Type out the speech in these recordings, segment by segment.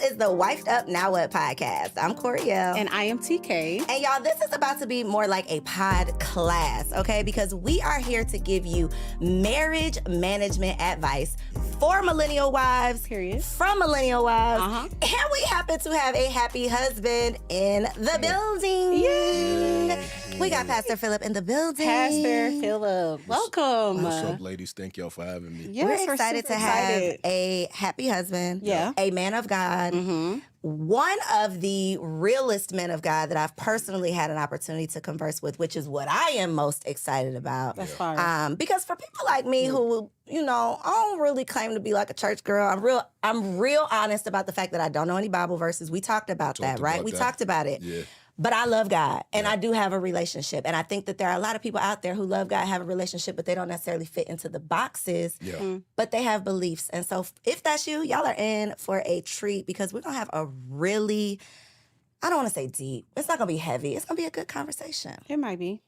is the Wifed Up Now What podcast. I'm Coriel. And I am TK. And y'all, this is about to be more like a pod class, okay? Because we are here to give you marriage management advice for millennial wives. Period. From millennial wives. Uh-huh. And we happen to have a happy husband in the building. Yay! We got Pastor Philip in the building. Pastor Philip, welcome. What's up, ladies? Thank y'all for having me. Yes, We're excited super to have excited. a happy husband, Yeah. a man of God, one of the realest men of God that I've personally had an opportunity to converse with, which is what I am most excited about. That's fine. Because for people like me who, you know, I don't really claim to be like a church girl. I'm real honest about the fact that I don't know any Bible verses. We talked about that, right? We talked about it. Yeah. But I love God, and I do have a relationship. And I think that there are a lot of people out there who love God, have a relationship, but they don't necessarily fit into the boxes, but they have beliefs. And so if that's you, y'all are in for a treat because we're going to have a really, I don't want to say deep. It's not going to be heavy. It's going to be a good conversation. It might be.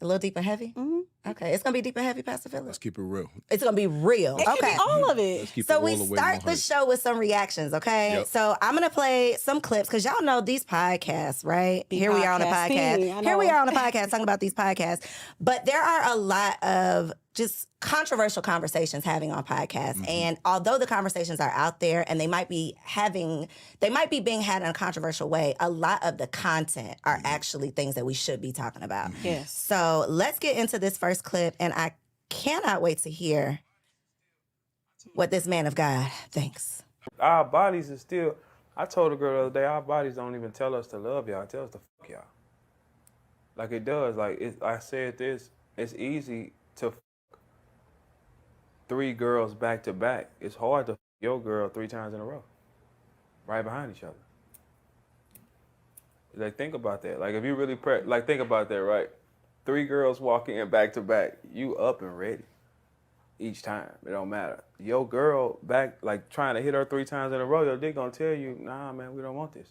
A little deep and heavy? Mm-hmm. Okay. It's going to be deep and heavy, Pastor Philip? Let's keep it real. It's going to be real. It okay. can be all of it. Let's keep So it we all the way start the 100. show with some reactions, okay? Yep. So I'm gonna play some clips because y'all know these podcasts, right? Here we are on a podcasting, podcast. I Here we know. are on a podcast talking about these podcasts. But there are a lot of just controversial conversations having on podcasts. And although the conversations are out there and they might be being had in a controversial way, a lot of the content are actually things that we should be talking about. Yes. So let's get into this first clip, and I cannot wait to hear what this man of God thinks. Our bodies is still, I told a girl the other day, our bodies don't even tell us to love y'all, it tells us to fuck y'all. Like it does, I said this, it's easy to fuck 3 girls back to back. It's hard to fuck your girl 3 times in a row, right behind each other. Like think about that, like if you really, think about that, right? 3 girls walking in back to back, you up and ready. Each time, it don't matter. Your girl back, like trying to hit her 3 times in a row, your dick gonna tell you, nah, man, we don't want this.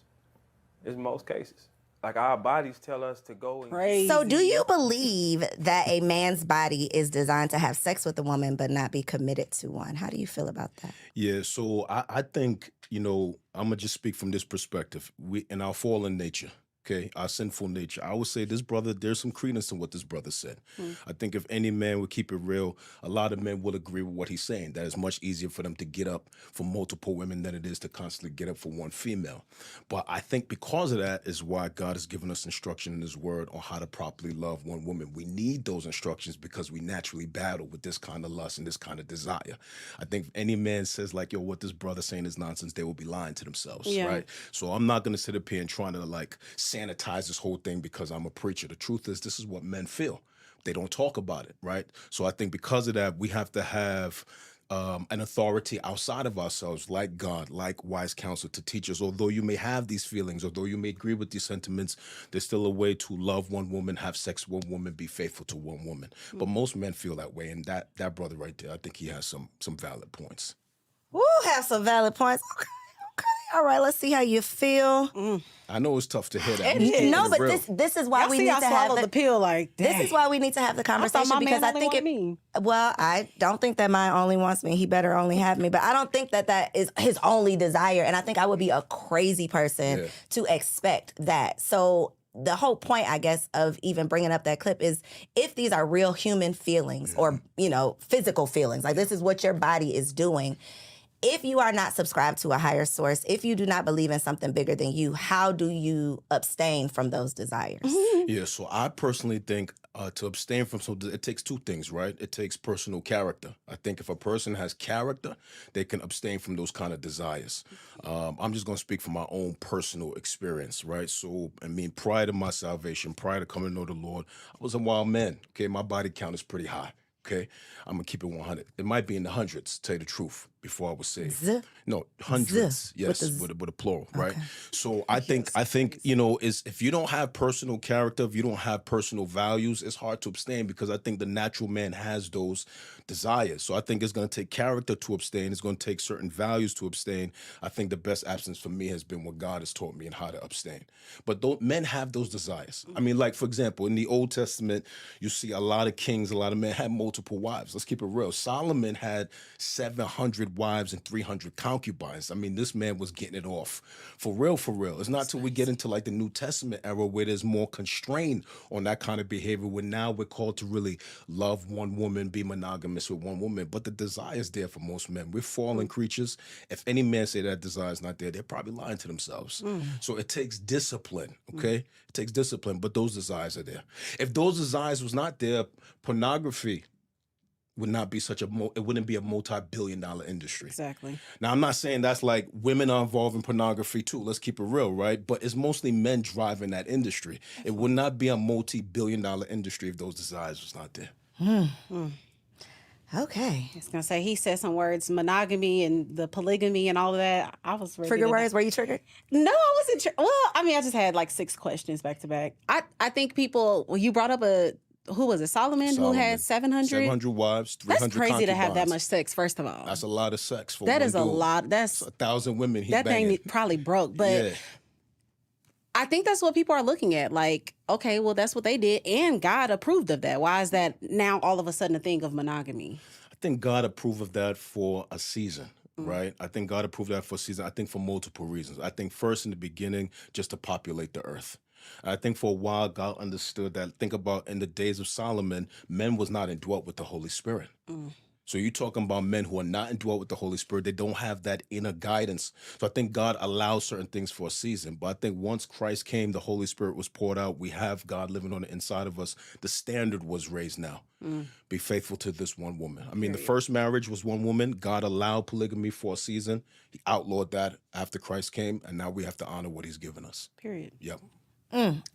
It's most cases. Like our bodies tell us to go and Crazy. So do you believe that a man's body is designed to have sex with a woman but not be committed to one? How do you feel about that? Yeah, so I think, I'm going to just speak from this perspective. In our fallen nature, okay, our sinful nature, I would say this brother, there's some credence in what this brother said. I think if any man would keep it real, a lot of men will agree with what he's saying. That it's much easier for them to get up for multiple women than it is to constantly get up for one female. But I think because of that is why God has given us instruction in his word on how to properly love one woman. We need those instructions because we naturally battle with this kind of lust and this kind of desire. I think if any man says like, yo, what this brother saying is nonsense, they will be lying to themselves, right? So I'm not going to sit up here and trying to like sanitize this whole thing because I'm a preacher. The truth is, this is what men feel. They don't talk about it, right? So I think because of that, we have to have an authority outside of ourselves, like God, like wise counsel, to teach us. Although you may have these feelings, although you may agree with these sentiments, there's still a way to love one woman, have sex with one woman, be faithful to one woman. But most men feel that way, and that brother right there, I think he has some valid points. Woo, have some valid points. Okay. All right, let's see how you feel. I know it's tough to hear that. It is. No, but Real. this is why Y'all we see need I to have swallowed the pill like that. This is why we need to have the conversation my because man I only think wanted me. Well, I don't think that mine only wants me. He better only have me. But I don't think that is his only desire. And I think I would be a crazy person to expect that. So the whole point, I guess, of even bringing up that clip is if these are real human feelings or, physical feelings, like this is what your body is doing. If you are not subscribed to a higher source, if you do not believe in something bigger than you, how do you abstain from those desires? Yeah, so I personally think to abstain from something, it takes 2 things, right? It takes personal character. I think if a person has character, they can abstain from those kind of desires. I'm just going to speak from my own personal experience, right? So, prior to my salvation, prior to coming to know the Lord, I was a wild man, okay? My body count is pretty high. Okay, I'm gonna keep it 100. It might be in the hundreds, to tell you the truth, before I was saved. No, hundreds. Yes, with a plural, right? So I think is if you don't have personal character, if you don't have personal values, it's hard to abstain because I think the natural man has those desires. So I think it's gonna take character to abstain. It's gonna take certain values to abstain. I think the best absence for me has been what God has taught me and how to abstain. But men have those desires. Like for example, in the Old Testament, you see a lot of kings, a lot of men had multiple multiple wives. Let's keep it real. Solomon had 700 wives and 300 concubines. I mean, this man was getting it off. For real, for real. It's not till we get into like the New Testament era where there's more constraint on that kind of behavior, where now we're called to really love one woman, be monogamous with one woman. But the desire is there for most men. We're fallen creatures. If any man say that desire is not there, they're probably lying to themselves. So it takes discipline, okay? It takes discipline, but those desires are there. If those desires was not there, pornography would not be it wouldn't be a multi-billion-dollar industry. Exactly. Now, I'm not saying that's like women are involved in pornography too. Let's keep it real, right? But it's mostly men driving that industry. It would not be a multi-billion-dollar industry if those desires was not there. Okay. I was going to say, he said some words, monogamy and the polygamy and all of that. I was ready Trigger words? Were you triggered? No, I wasn't. Well, I mean, I just had like 6 questions back to back. I think people, well, you brought up who was it, Solomon, who had 700? 700 wives, 300 That's crazy to have that concubines. much sex, first of all. That's a lot of sex for That one is a dude. lot. That's 1,000 women he that banging. thing probably broke. But Yeah. I think that's what people are looking at. Like, okay, well, that's what they did, and God approved of that. Why is that now all of a sudden a thing of monogamy? I think God approved of that for a season, right? I think God approved that for a season. I think for multiple reasons. I think first in the beginning, just to populate the earth. I think for a while, God understood that. Think about in the days of Solomon, men was not indwelt with the Holy Spirit. So you're talking about men who are not indwelt with the Holy Spirit. They don't have that inner guidance. So I think God allows certain things for a season. But I think once Christ came, the Holy Spirit was poured out. We have God living on the inside of us. The standard was raised now. Be faithful to this one woman. I mean, the first marriage was one woman. God allowed polygamy for a season. He outlawed that after Christ came. And now we have to honor what he's given us. Period. Yep.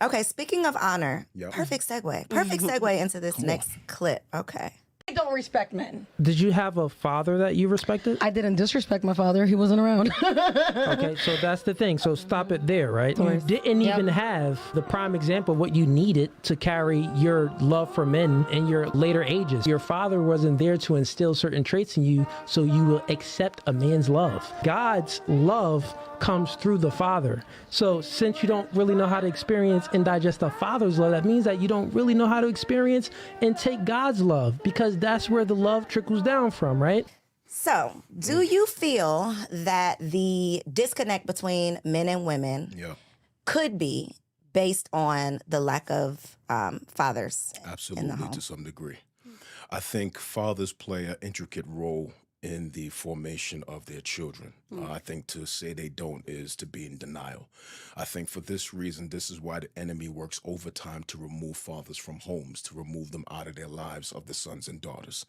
Okay, speaking of honor, Yep. perfect segue. Perfect segue into this next clip. Okay. I don't respect men. Did you have a father that you respected? I didn't disrespect my father. He wasn't around. Okay, so that's the thing. So stop it there, right? You didn't even have the prime example of what you needed to carry your love for men in your later ages. Your father wasn't there to instill certain traits in you so you will accept a man's love. God's love comes through the father. So since you don't really know how to experience and digest a father's love, that means that you don't really know how to experience and take God's love, because that's where the love trickles down from, right? So, do you feel that the disconnect between men and women could be based on the lack of fathers in the Absolutely, home? to some degree. I think fathers play an intricate role in the formation of their children. I think to say they don't is to be in denial. I think for this reason, this is why the enemy works overtime to remove fathers from homes, to remove them out of their lives of the sons and daughters.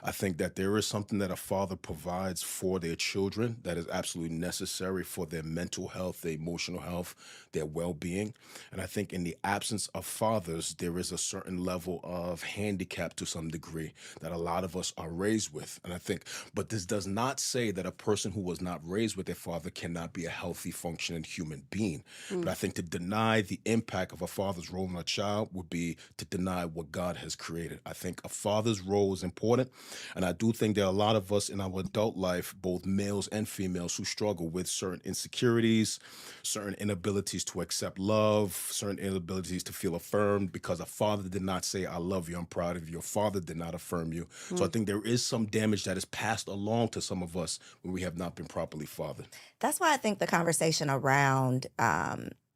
I think that there is something that a father provides for their children that is absolutely necessary for their mental health, their emotional health, their well-being. And I think in the absence of fathers, there is a certain level of handicap to some degree that a lot of us are raised with. And I think, but this does not say that a person who was not raised with their father cannot be a healthy, functioning human being. But I think to deny the impact of a father's role in a child would be to deny what God has created. I think a father's role is important. And I do think there are a lot of us in our adult life, both males and females, who struggle with certain insecurities, certain inabilities to accept love, certain inabilities to feel affirmed because a father did not say, I love you, I'm proud of you. Your father did not affirm you. So I think there is some damage that is passed along to some of us when we have not been properly fathered. That's why I think the conversation around,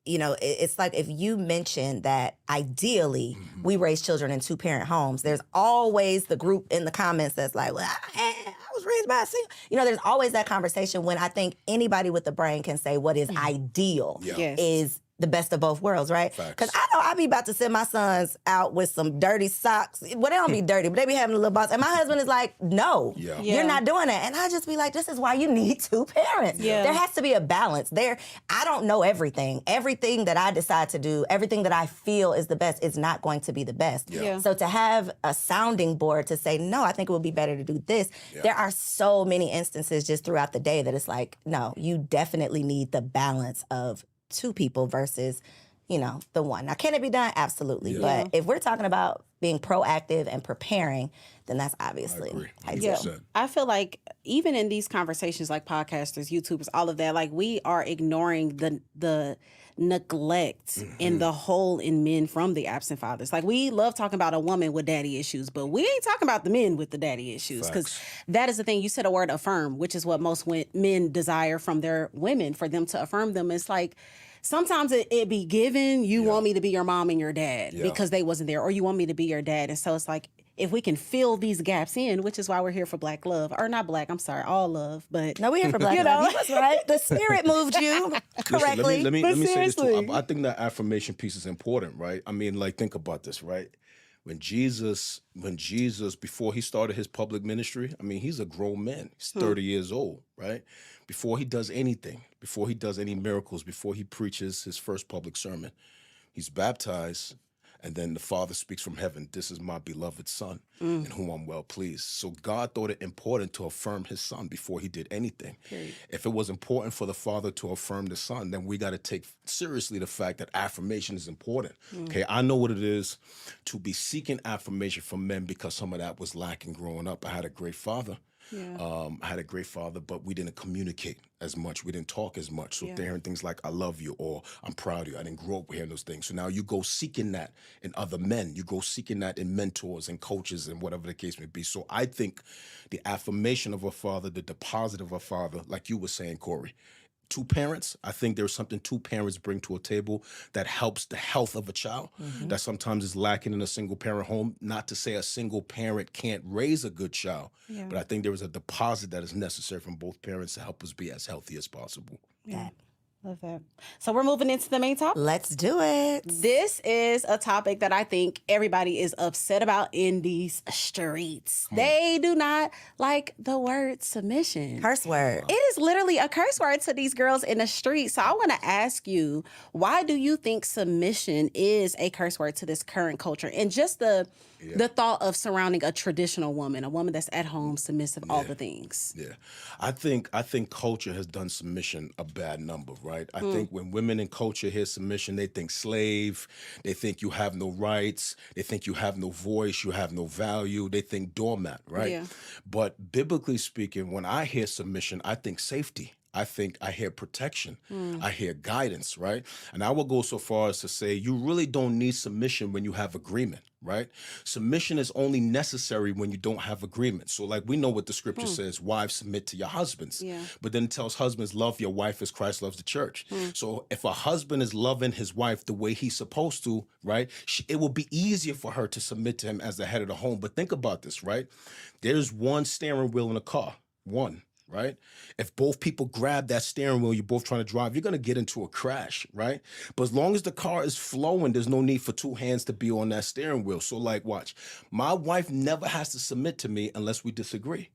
it's like if you mention that ideally we raise children in 2-parent homes, there's always the group in the comments that's like, well, I was raised by a single. There's always that conversation when I think anybody with the brain can say what is ideal Yes. is the best of both worlds, right? Facts. Because I know I be about to send my sons out with some dirty socks. Well, they don't be dirty, but they be having a little box. And my husband is like, no, Yeah. you're not doing that. And I just be like, this is why you need 2 parents. Yeah. There has to be a balance. I don't know everything. Everything that I decide to do, everything that I feel is the best is not going to be the best. Yeah. So to have a sounding board to say, no, I think it would be better to do this. There are so many instances just throughout the day that it's like, no, you definitely need the balance of 2 people versus the one. Now, can it be done? Absolutely. But if we're talking about being proactive and preparing, then that's obviously I agree. ideal. 100%. I feel like even in these conversations, like podcasters, YouTubers, all of that, like we are ignoring the neglect and the hole in men from the absent fathers. Like we love talking about a woman with daddy issues, but we ain't talking about the men with the daddy issues, because that is the thing. You said a word, affirm, which is what most men desire from their women, for them to affirm them. It's like, sometimes it be given, you want me to be your mom and your dad because they wasn't there, or you want me to be your dad. And so it's like, if we can fill these gaps in, which is why we're here for Black love, or not Black, I'm sorry, all love. But no, we're here for Black love. You was right. The spirit moved you correctly. Listen, let me say this too. I think that affirmation piece is important, right? I mean, like, think about this, right? When Jesus, before he started his public ministry, I mean, he's a grown man. He's 30 years old, right? Before he does anything, before he does any miracles, before he preaches his first public sermon, he's baptized, and then the Father speaks from heaven, "This is my beloved Son, in whom I'm well pleased." So God thought it important to affirm his Son before he did anything. If it was important for the Father to affirm the Son, then we got to take seriously the fact that affirmation is important. Okay, I know what it is to be seeking affirmation from men, because some of that was lacking growing up. I had a great father. I had a great father, but we didn't communicate as much. We didn't talk as much. So they're hearing things like, "I love you," or "I'm proud of you." I didn't grow up hearing those things. So now you go seeking that in other men. You go seeking that in mentors and coaches and whatever the case may be. So I think the affirmation of a father, the deposit of a father, like you were saying, Corey, two parents, I think there's something two parents bring to a table that helps the health of a child that sometimes is lacking in a single parent home. Not to say a single parent can't raise a good child, but I think there is a deposit that is necessary from both parents to help us be as healthy as possible. love that. So we're moving into the main topic. Let's do it. This is a topic that I think everybody is upset about in these streets. They do not like the word submission. Curse word. It is literally a curse word to these girls in the street. So I want to ask you, why do you think submission is a curse word to this current culture? And just the thought of surrounding a traditional woman, a woman that's at home, submissive, all the things. Yeah. I think culture has done submission a bad number, right? I think when women in culture hear submission, they think slave, they think you have no rights, they think you have no voice, you have no value, they think doormat, right? Yeah. But biblically speaking, when I hear submission, I think safety. I hear protection. I hear guidance, right? And I will go so far as to say you really don't need submission when you have agreement, right? Submission is only necessary when you don't have agreement. So like we know what the scripture says, wives submit to your husbands. Yeah. But then it tells husbands, love your wife as Christ loves the church. So if a husband is loving his wife the way he's supposed to, right, it will be easier for her to submit to him as the head of the home. But think about this, right? There's one steering wheel in a car, one. Right? If both people grab that steering wheel, you're both trying to drive, you're going to get into a crash, right? But as long as the car is flowing, there's no need for two hands to be on that steering wheel. So like, watch, my wife never has to submit to me unless we disagree.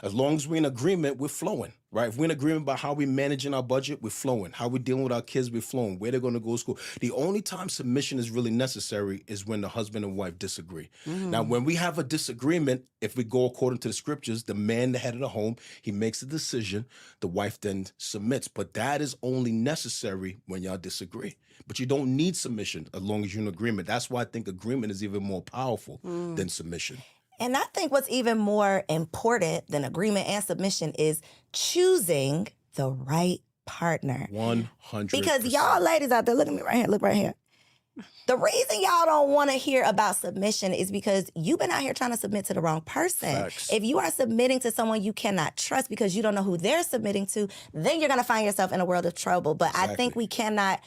As long as we're in agreement, we're flowing, right? If we're in agreement about how we're managing our budget, we're flowing. How we're dealing with our kids, we're flowing. Where they're going to go to school. The only time submission is really necessary is when the husband and wife disagree. Now, when we have a disagreement, if we go according to the scriptures, the man, the head of the home, he makes a decision. The wife then submits. But that is only necessary when y'all disagree. But you don't need submission as long as you're in agreement. That's why I think agreement is even more powerful than submission. And I think what's even more important than agreement and submission is choosing the right partner. 100%. Because y'all ladies out there, look at me right here, look right here. The reason y'all don't want to hear about submission is because you've been out here trying to submit to the wrong person. Facts. If you are submitting to someone you cannot trust because you don't know who they're submitting to, then you're going to find yourself in a world of trouble. But I think we cannot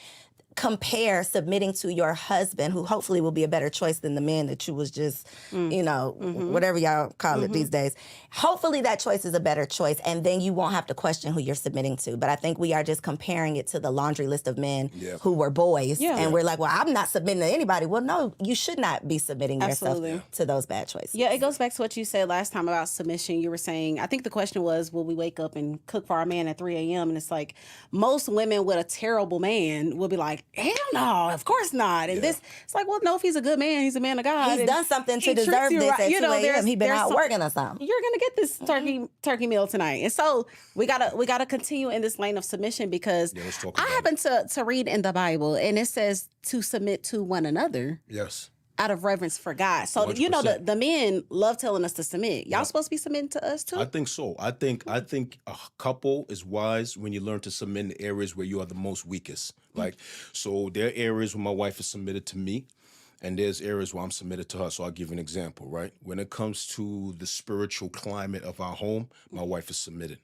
compare submitting to your husband, who hopefully will be a better choice than the man that you was just, whatever y'all call it these days. Hopefully that choice is a better choice, and then you won't have to question who you're submitting to. But I think we are just comparing it to the laundry list of men who were boys, and we're like, well, I'm not submitting to anybody. Well, no, you should not be submitting yourself to those bad choices. Yeah, it goes back to what you said last time about submission. You were saying, I think the question was, will we wake up and cook for our man at 3 a.m.? And it's like, most women with a terrible man will be like, like, hell no, of course not. And this, it's like, well, no, if he's a good man, he's a man of God. He's done something to deserve this at 2 a.m. He's been out working or something. You're gonna get this turkey meal tonight. And so we gotta continue in this lane of submission, because I happen to read in the Bible, and it says to submit to one another. Yes. Out of reverence for God. So 100%. you know the men love telling us to submit. Y'all supposed to be submitting to us too? I think so. I think a couple is wise when you learn to submit in the areas where you are the most weakest. Like, so there are areas where my wife is submitted to me, and there's areas where I'm submitted to her. So I'll give you an example, right? When it comes to the spiritual climate of our home, my wife is submitted.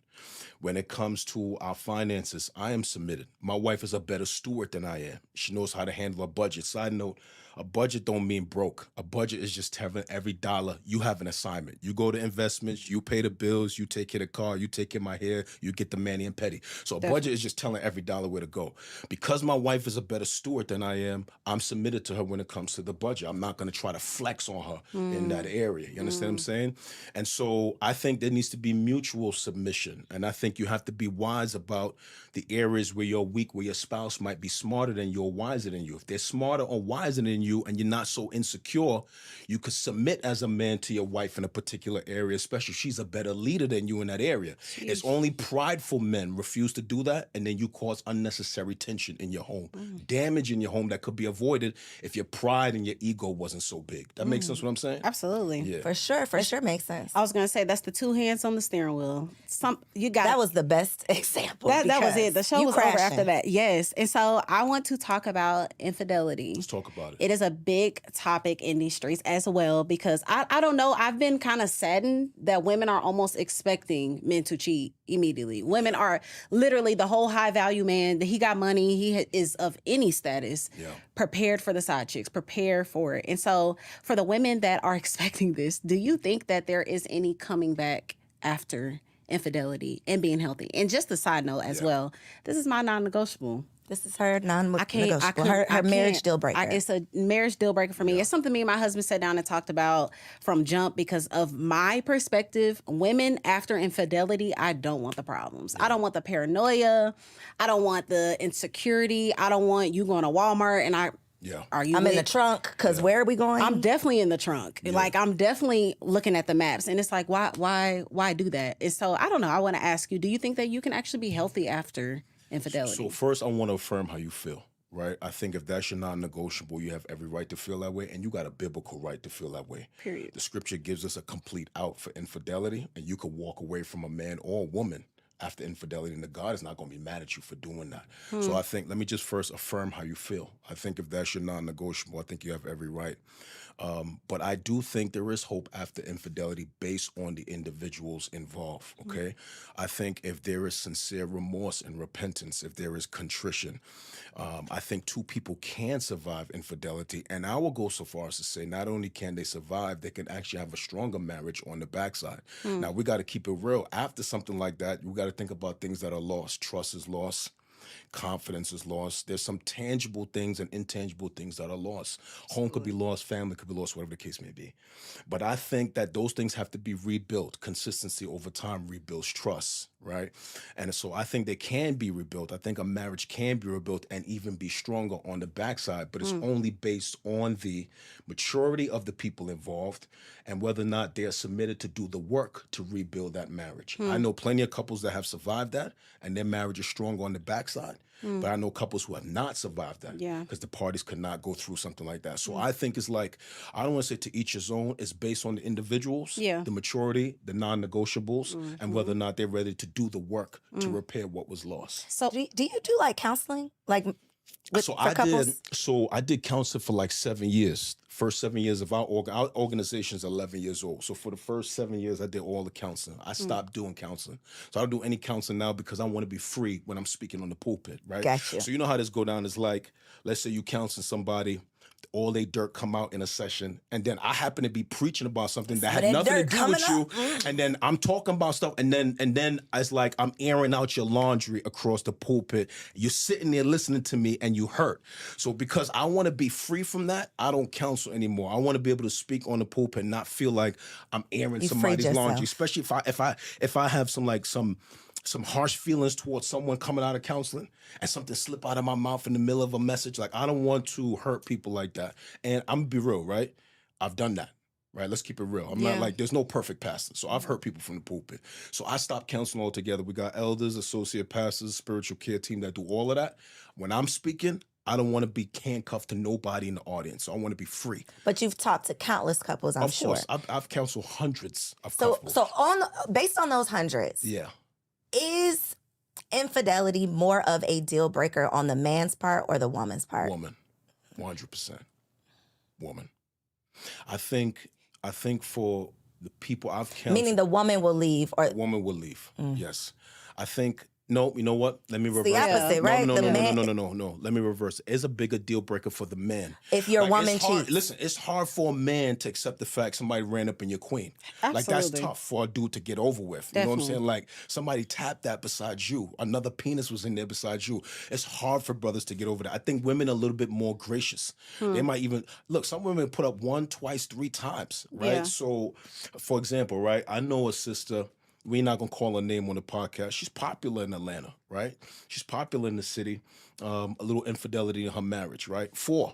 When it comes to our finances, I am submitted. My wife is a better steward than I am. She knows how to handle a budget. Side note, a budget don't mean broke. A budget is just having every dollar. You have an assignment. You go to investments, you pay the bills, you take care of the car, you take care of my hair, you get the mani and petty. So a budget is just telling every dollar where to go. Because my wife is a better steward than I am, I'm submitted to her when it comes to the budget. I'm not going to try to flex on her in that area. You understand what I'm saying? And so I think there needs to be mutual submission. And I think you have to be wise about the areas where you're weak, where your spouse might be smarter than you or wiser than you. If they're smarter or wiser than you and you're not so insecure, you could submit as a man to your wife in a particular area, especially if she's a better leader than you in that area. Jeez. It's only prideful men refuse to do that, and then you cause unnecessary tension in your home, damage in your home that could be avoided if your pride and your ego wasn't so big. That makes sense what I'm saying? Absolutely. Yeah. For sure makes sense. I was gonna say that's the two hands on the steering wheel. That was the best example. That was it. The show was crashing. over after that. Yes. And so I want to talk about infidelity. Let's talk about it. It is a big topic in these streets as well, because I don't know. I've been kind of saddened that women are almost expecting men to cheat immediately. Women are literally the whole high value man. He got money. He is of any status. Prepared for the side chicks. Prepare for it. And so for the women that are expecting this, do you think that there is any coming back after infidelity and being healthy? And just a side note as well, this is my non-negotiable. This is her non-negotiable. Her marriage deal breaker. It's a marriage deal breaker for me. It's something me and my husband sat down and talked about from jump, because of my perspective, women after infidelity, I don't want the problems. I don't want the paranoia. I don't want the insecurity. I don't want you going to Walmart and I'm in the trunk, because where are we going? I'm definitely in the trunk. Like, I'm definitely looking at the maps. And it's like, why do that? And so, I don't know. I want to ask you, do you think that you can actually be healthy after infidelity? So first, I want to affirm how you feel, right? I think if that's your non-negotiable, you have every right to feel that way, and you got a biblical right to feel that way. Period. The scripture gives us a complete out for infidelity, and you could walk away from a man or a woman after infidelity, and God is not going to be mad at you for doing that. So I think, let me just first affirm how you feel. I think if that's your non-negotiable, I think you have every right. But I do think there is hope after infidelity based on the individuals involved, okay? I think if there is sincere remorse and repentance, if there is contrition, I think two people can survive infidelity. And I will go so far as to say not only can they survive, they can actually have a stronger marriage on the backside. Now, we got to keep it real. After something like that, we got to think about things that are lost. Trust is lost. Confidence is lost. There's some tangible things and intangible things that are lost. Home could be lost, family could be lost, whatever the case may be. But I think that those things have to be rebuilt. Consistency over time rebuilds trust, right? And so I think they can be rebuilt. I think a marriage can be rebuilt and even be stronger on the backside, but it's only based on the maturity of the people involved and whether or not they are submitted to do the work to rebuild that marriage. I know plenty of couples that have survived that and their marriage is stronger on the backside. But I know couples who have not survived that because the parties could not go through something like that. So I think it's like, I don't want to say to each his own. It's based on the individuals, the maturity, the non-negotiables, and whether or not they're ready to do the work to repair what was lost. So do you do like counseling? Like I did counseling for like 7 years. First 7 years of our organization is 11 years old. So for the first 7 years, I did all the counseling. I stopped doing counseling. So I don't do any counseling now because I want to be free when I'm speaking on the pulpit, right? Gotcha. So you know how this go down is like, let's say you counseling somebody, all they dirt come out in a session, and then I happen to be preaching about something that had nothing to do with you, and then I'm talking about stuff, and then it's like I'm airing out your laundry across the pulpit. You're sitting there listening to me, and you hurt. So because I want to be free from that, I don't counsel anymore. I want to be able to speak on the pulpit and not feel like I'm airing somebody's laundry, especially if I have some some harsh feelings towards someone coming out of counseling and something slip out of my mouth in the middle of a message. Like, I don't want to hurt people like that. And I'm gonna be real, right? I've done that. Right, let's keep it real. I'm not like, there's no perfect pastor. So I've hurt people from the pulpit. So I stopped counseling altogether. We got elders, associate pastors, spiritual care team that do all of that. When I'm speaking, I don't want to be handcuffed to nobody in the audience. So I want to be free. But you've talked to countless couples, I'm sure. Of course, I've counseled hundreds of so, couples. So based on those hundreds, is infidelity more of a deal breaker on the man's part or the woman's part? Woman, 100%. Woman. I think for the people I've counseled... Meaning the woman will leave or... Woman will leave, yes. I think... No, you know what? Let me reverse the opposite, right? No. Let me reverse it. It's a bigger deal breaker for the man. If your woman cheats. Listen, it's hard for a man to accept the fact somebody ran up in your queen. Absolutely. Like, that's tough for a dude to get over with. You know what I'm saying? Like, somebody tapped that besides you. Another penis was in there besides you. It's hard for brothers to get over that. I think women are a little bit more gracious. They might even... Look, some women put up 1, twice, 3 times, right? Yeah. So, for example, right? I know a sister... We're not going to call her name on the podcast. She's popular in Atlanta, right? She's popular in the city. A little infidelity in her marriage, right? 4.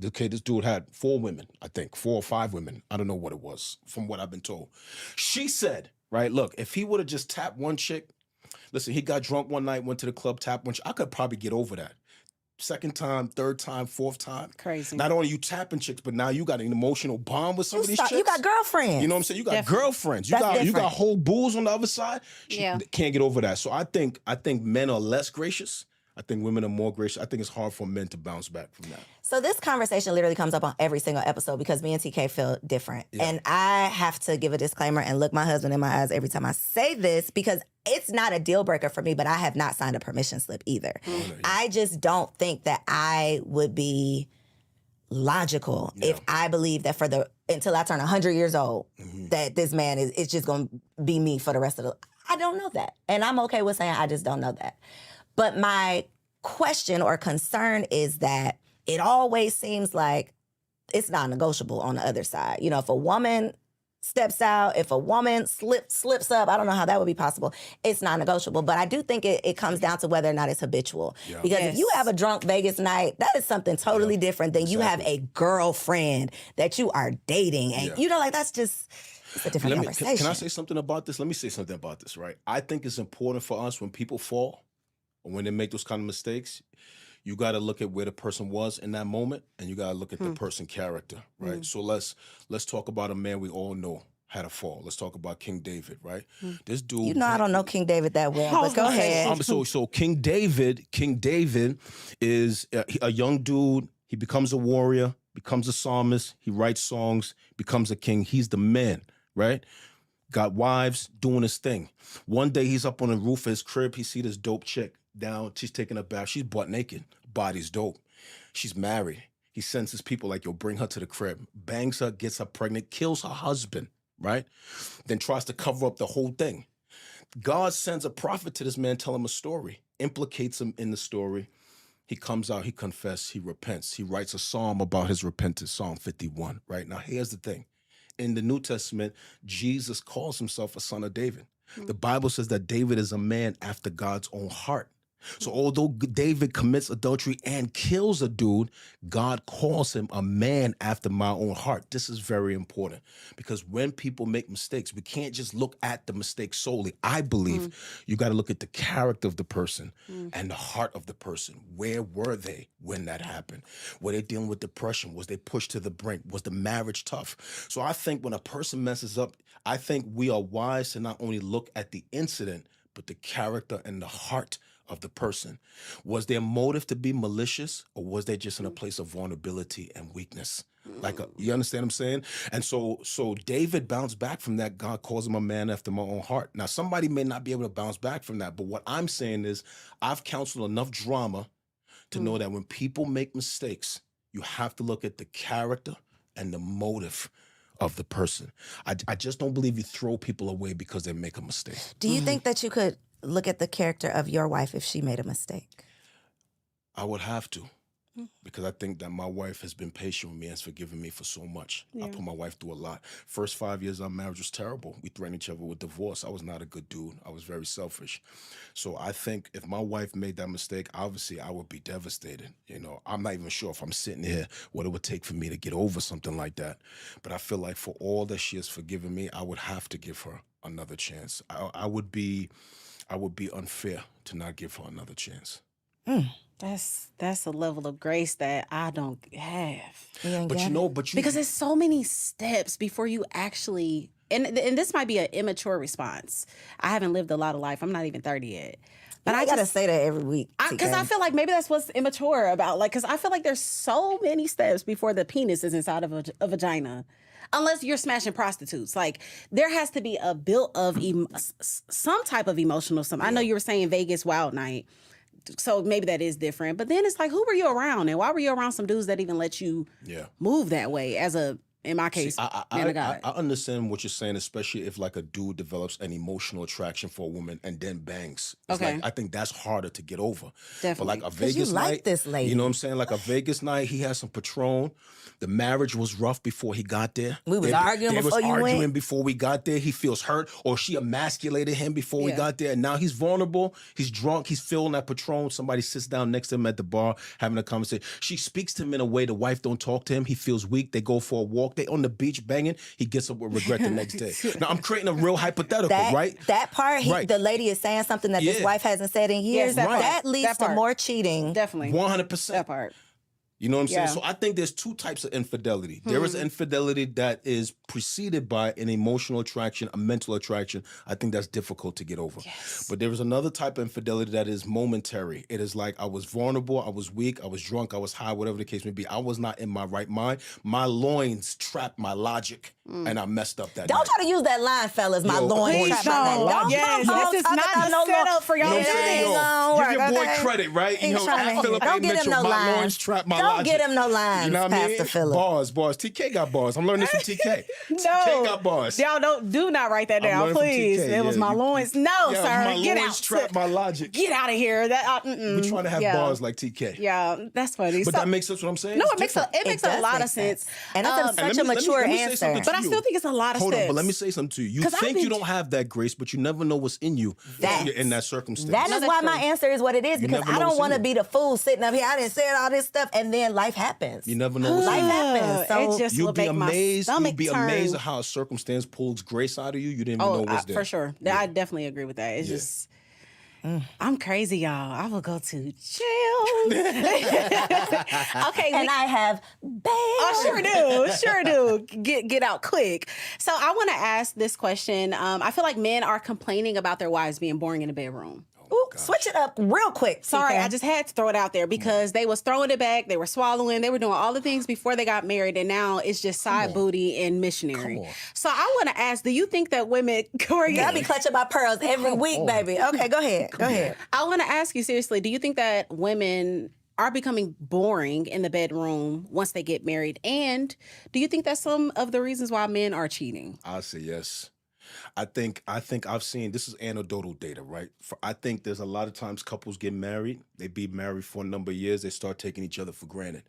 Okay, this dude had 4 women, I think. 4 or 5 women. I don't know what it was, from what I've been told. She said, right, look, if he would have just tapped one chick, listen, he got drunk one night, went to the club, tapped one chick, I could probably get over that. 2nd time, 3rd time, 4th time. Crazy. Not only you tapping chicks, but now you got an emotional bond with some of these chicks. You got girlfriends. You know what I'm saying? You got girlfriends. You got whole bulls on the other side. She can't get over that. So I think men are less gracious. I think women are more gracious. I think it's hard for men to bounce back from that. So this conversation literally comes up on every single episode because me and TK feel different. Yeah. And I have to give a disclaimer and look my husband in my eyes every time I say this because it's not a deal breaker for me, but I have not signed a permission slip either. I just don't think that I would be logical if I believe that until I turn 100 years old, that this man is just going to be me for the rest of the... I don't know that. And I'm okay with saying I just don't know that. But my question or concern is that it always seems like it's not negotiable on the other side. You know, if a woman steps out, if a woman slips up, I don't know how that would be possible. It's not negotiable. But I do think it comes down to whether or not it's habitual. Yeah. Because if you have a drunk Vegas night, that is something totally different than you have a girlfriend that you are dating. And you know, like that's just... It's a different conversation. Can I say something about this? Let me say something about this, right? I think it's important for us when people fall or when they make those kind of mistakes, you got to look at where the person was in that moment, and you got to look at the person's character, right? So let's talk about a man we all know had a fall. Let's talk about King David, right? This dude... You know I don't know King David that well, but go ahead. So King David is a young dude. He becomes a warrior, becomes a psalmist. He writes songs, becomes a king. He's the man, right? Got wives, doing his thing. One day he's up on the roof of his crib. He see this dope chick down. She's taking a bath. She's butt naked. Body's dope. She's married. He sends his people like, yo, bring her to the crib. Bangs her, gets her pregnant, kills her husband, right? Then tries to cover up the whole thing. God sends a prophet to this man, tell him a story, implicates him in the story. He comes out, he confesses, he repents. He writes a psalm about his repentance, Psalm 51, right? Now, here's the thing. In the New Testament, Jesus calls himself a son of David. The Bible says that David is a man after God's own heart. So although David commits adultery and kills a dude, God calls him a man after my own heart. This is very important because when people make mistakes, we can't just look at the mistake solely. I believe you got to look at the character of the person and the heart of the person. Where were they when that happened? Were they dealing with depression? Was they pushed to the brink? Was the marriage tough? So I think when a person messes up, I think we are wise to not only look at the incident, but the character and the heart of the person. Was their motive to be malicious, or was they just in a place of vulnerability and weakness? You understand what I'm saying? And so David bounced back from that. God calls him a man after my own heart. Now, somebody may not be able to bounce back from that, but what I'm saying is I've counseled enough drama to know that when people make mistakes, you have to look at the character and the motive of the person. I just don't believe you throw people away because they make a mistake. Do you think that you could look at the character of your wife if she made a mistake? I would have to. because I think that my wife has been patient with me and has forgiven me for so much. I put my wife through a lot. First 5 years of our marriage was terrible. We threatened each other with divorce. I was not a good dude. I was very selfish. So I think if my wife made that mistake, obviously I would be devastated. You know, I'm not even sure if I'm sitting here what it would take for me to get over something like that. But I feel like for all that she has forgiven me, I would have to give her another chance. I would be unfair to not give her another chance. That's a level of grace that I don't have. Because there's so many steps before you actually, and this might be an immature response. I haven't lived a lot of life. I'm not even 30 yet. But I gotta say that every week. Because I feel like maybe that's what's immature about. Like, because I feel like there's so many steps before the penis is inside of a vagina. Unless you're smashing prostitutes. Like, there has to be a built of some type of emotional something. I know you were saying Vegas Wild Night. So maybe that is different. But then it's like, who were you around? And why were you around some dudes that even let you move that way as a, in my case, man of God? I understand what you're saying, especially if like a dude develops an emotional attraction for a woman and then bangs. It's like, I think that's harder to get over. Definitely. But like a Vegas night, this lady. You know what I'm saying? Like a Vegas night, he had some Patron. The marriage was rough before he got there. We was arguing before you went. Before we got there. He feels hurt, or she emasculated him before we got there. And now he's vulnerable. He's drunk. He's feeling that Patron. Somebody sits down next to him at the bar having a conversation. She speaks to him in a way the wife don't talk to him. He feels weak. They go for a walk. They on the beach banging. He gets up with regret the next day. Now I'm creating a real hypothetical, right? That part, the lady is saying something that this wife hasn't said in years. Yes, that leads to more cheating. Definitely. 100%. That part. You know what I'm saying? So I think there's two types of infidelity. There is infidelity that is preceded by an emotional attraction, a mental attraction. I think that's difficult to get over. Yes. But there is another type of infidelity that is momentary. It is like I was vulnerable, I was weak, I was drunk, I was high, whatever the case may be. I was not in my right mind. My loins trapped my logic, and I messed up that Don't night. try to use that line, fellas. My loins trapped my logic. Yes, this is not no set up for y'all. You know what I'm saying? Yo, give your boy credit, right? You know, Don't get him no my lines. loins trapped my Don't get him no lines, You know what I mean? Pastor Phillip. Bars. TK got bars. I'm learning this from TK. No. TK got bars. Y'all do not write that down, learning from please. TK, It was my loins. No, sir. My Get loins out. trapped my logic. Get out of here. We're trying to have bars like TK. Yeah, that's funny. But that makes sense what I'm saying? No, It's it makes different. it makes a lot of sense. And that's such a mature answer. But I still think it's a lot of Hold steps. on, but let me say something to you. You think you don't have that grace, but you never know what's in you in that circumstance. That is why my answer is what it is, because I don't want to be the fool sitting up here. I didn't say all this stuff, and then life happens. You never know what's in Life you. happens. So It just You'll will be make my amazed. You'll stomach be turn. amazed at how a circumstance pulls grace out of you. You didn't even know what's there. For sure. I definitely agree with that. It's just, I'm crazy, y'all. I will go to jail. Okay. and I have bail. Oh, sure do. Get out quick. So I want to ask this question. I feel like men are complaining about their wives being boring in the bedroom. Ooh, switch it up real quick. Sorry, TK. I just had to throw it out there because they was throwing it back, they were swallowing, they were doing all the things before they got married, and now it's just side booty and missionary. So I want to ask, do you think that women, Corey, I be clutching my pearls every week, baby. Okay, go ahead. Go ahead. I want to ask you seriously, do you think that women are becoming boring in the bedroom once they get married? And do you think that's some of the reasons why men are cheating? I'll say yes. I think I've seen, this is anecdotal data, right? I think there's a lot of times couples get married, they be married for a number of years, they start taking each other for granted.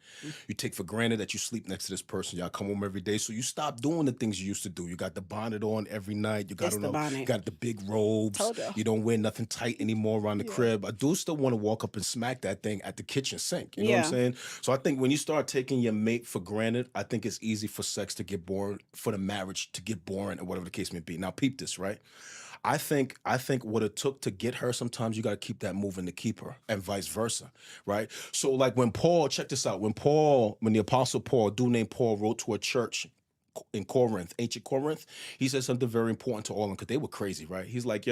You take for granted that you sleep next to this person, y'all come home every day, so you stop doing the things you used to do. You got the bonnet on every night, you got the big robes, you don't wear nothing tight anymore around the crib. I do still want to walk up and smack that thing at the kitchen sink, you know what I'm saying? So I think when you start taking your mate for granted, I think it's easy for sex to get boring, for the marriage to get boring, or whatever the case may be. Now, peep this, right? I think what it took to get her, sometimes you got to keep that moving to keep her, and vice versa, right? So like when Paul, check this out, when the Apostle Paul, a dude named Paul, wrote to a church in Corinth, ancient Corinth, he said something very important to all of them because they were crazy, right? He's like,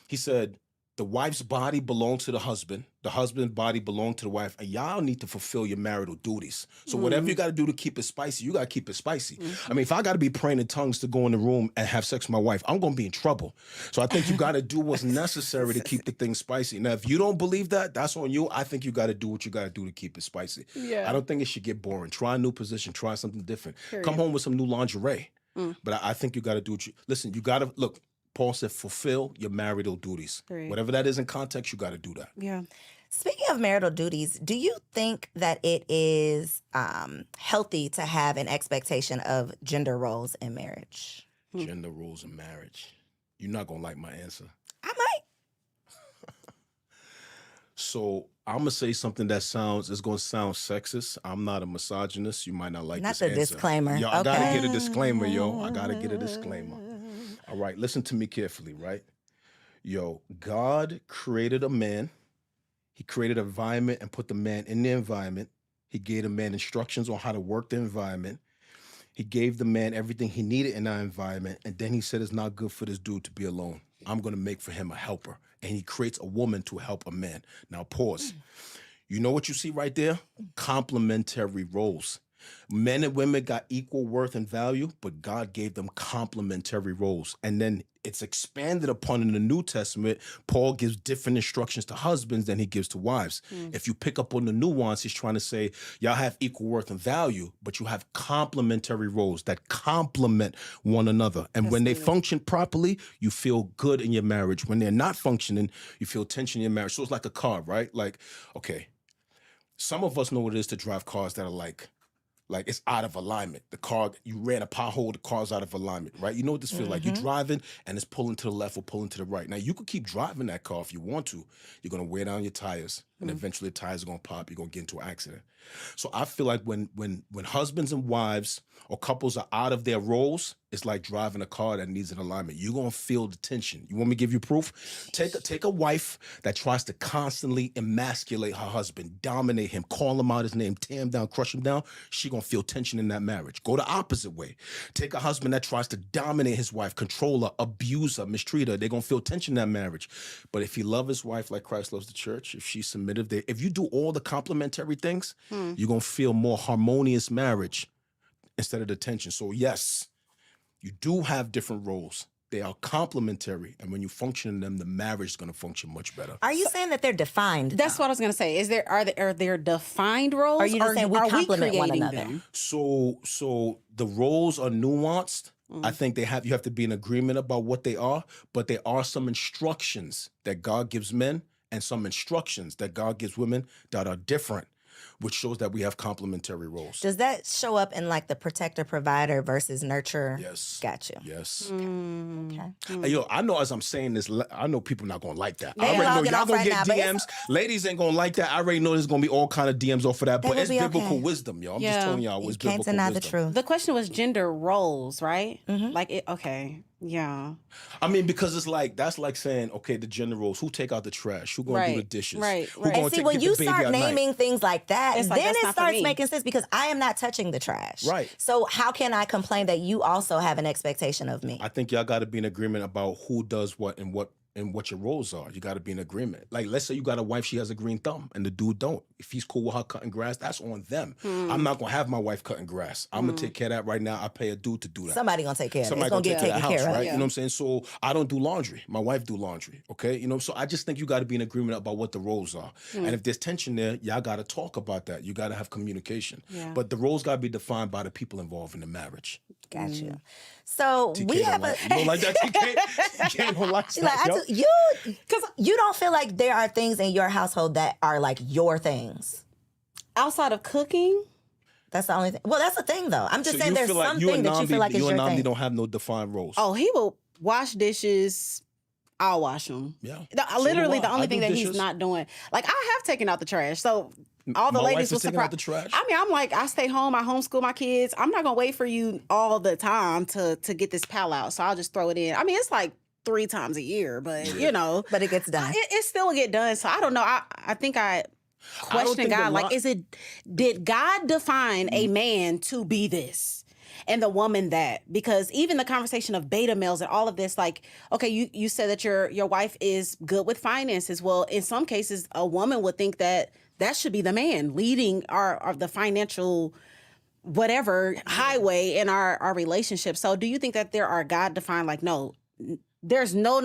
he said, the wife's body belongs to the husband's body belongs to the wife, and y'all need to fulfill your marital duties. So whatever you got to do to keep it spicy, you got to keep it spicy. I mean, if I got to be praying in tongues to go in the room and have sex with my wife, I'm going to be in trouble. So I think you got to do what's necessary to keep the thing spicy. Now, if you don't believe that, that's on you. I think you got to do what you got to do to keep it spicy. Yeah. I don't think it should get boring. Try a new position. Try something different. Come home with some new lingerie. But I think you got to do what listen, you got to, look, Paul said, fulfill your marital duties. Great. Whatever that is in context, you got to do that. Yeah. Speaking of marital duties, do you think that it is healthy to have an expectation of gender roles in marriage? Gender roles in marriage. You're not going to like my answer. I might. So I'm going to say something that it's going to sound sexist. I'm not a misogynist. You might not like Not this the answer. disclaimer. Yo, I got to Okay. get a disclaimer, yo. I got to get a disclaimer. All right, listen to me carefully, right? Yo, God created a man. He created an environment and put the man in the environment. He gave the man instructions on how to work the environment. He gave the man everything he needed in that environment. And then he said, it's not good for this dude to be alone. I'm going to make for him a helper. And he creates a woman to help a man. Now, pause. You know what you see right there? Complementary roles. Men and women got equal worth and value, but God gave them complementary roles. And then it's expanded upon in the New Testament. Paul gives different instructions to husbands than he gives to wives. If you pick up on the nuance, he's trying to say, y'all have equal worth and value, but you have complementary roles that complement one another. And when they function properly, you feel good in your marriage. When they're not functioning, you feel tension in your marriage. So it's like a car, right? Like, okay, some of us know what it is to drive cars that are like it's out of alignment. The car, you ran a pothole, the car's out of alignment, right? You know what this feels like. You're driving and it's pulling to the left or pulling to the right. Now, you could keep driving that car if you want to. You're going to wear down your tires and eventually the tires are going to pop. You're going to get into an accident. So I feel like when husbands and wives or couples are out of their roles, it's like driving a car that needs an alignment. You're going to feel the tension. You want me to give you proof? Take a wife that tries to constantly emasculate her husband, dominate him, call him out his name, tear him down, crush him down. She going to feel tension in that marriage. Go the opposite way. Take a husband that tries to dominate his wife, control her, abuse her, mistreat her. They're going to feel tension in that marriage. But if he loves his wife like Christ loves the church, if she's submissive, if you do all the complementary things, you're going to feel more harmonious marriage instead of the tension. So yes, you do have different roles. They are complementary. And when you function in them, the marriage is going to function much better. Are you saying that they're defined? That's what I was going to say. Are there defined roles? Or are you just saying we complement one creating another? them? So the roles are nuanced. I think you have to be in agreement about what they are, but there are some instructions that God gives men and some instructions that God gives women that are different, which shows that we have complementary roles. Does that show up in like the protector provider versus nurture? Yes. Got you. Yes. Okay. Hey, yo, I know as I'm saying this, I know people not gonna like that. They I already know logging y'all off gonna right get now, but DMs. Ladies ain't gonna like that. I already know there's gonna be all kind of DMs off of that, but will it's be biblical okay. wisdom, yo. I'm just Yeah. telling y'all, You it's can't biblical deny the wisdom. truth. The question was gender roles, right? Okay. Yeah. I mean, because it's like that's like saying, okay, the gender roles. Who take out the trash? Who gonna do the Right, dishes? right, Who right. gonna And see, when get you the baby start at night? naming things like that, It's like, then that's it not for starts me. making sense because I am not touching the trash. Right. So how can I complain that you also have an expectation of me? I think y'all got to be in agreement about who does what and what your roles are. You got to be in agreement. Like, let's say you got a wife, she has a green thumb, and the dude don't. If he's cool with her cutting grass, that's on them. I'm not gonna have my wife cutting grass. I'm gonna take care of that right now. I pay a dude to do that. Somebody gonna take care of it. It's Somebody gonna gonna get take care of taken the house, care of. right? You know what I'm saying? So I don't do laundry. My wife do laundry. Okay, you know. So I just think you got to be in agreement about what the roles are. And if there's tension there, y'all got to talk about that. You got to have communication. Yeah. But the roles got to be defined by the people involved in the marriage. Got you. So TK we don't have like, a. you don't like that, TK? TK don't like She like, that, yo. because you don't feel like there are things in your household that are like your things. Outside of cooking, That's the only thing. Well, that's the thing though. I'm just So saying you there's feel like something that you feel like is you your and Namdi thing. don't have no defined roles. he will wash dishes. I'll wash them. Yeah. Literally, So do the I. only I thing do that he's dishes. not doing. Like, I have taken out the trash. So all the My wife ladies is was taking out surprised. the trash? I mean, I'm like, I stay home, I homeschool my kids. I'm not gonna wait for you all the time to get this pal out. So I'll just throw it in. I mean, it's like 3 times a year, but you know, But it gets done. it still get done. So I don't know. I think I question think God. a Like, lot- did God define a man to be this? And the woman that, because even the conversation of beta males and all of this, like, okay, you said that your wife is good with finances. Well, in some cases, a woman would think that should be the man leading our the financial whatever highway in our relationship. So do you think that there are God defined, like, no, there's no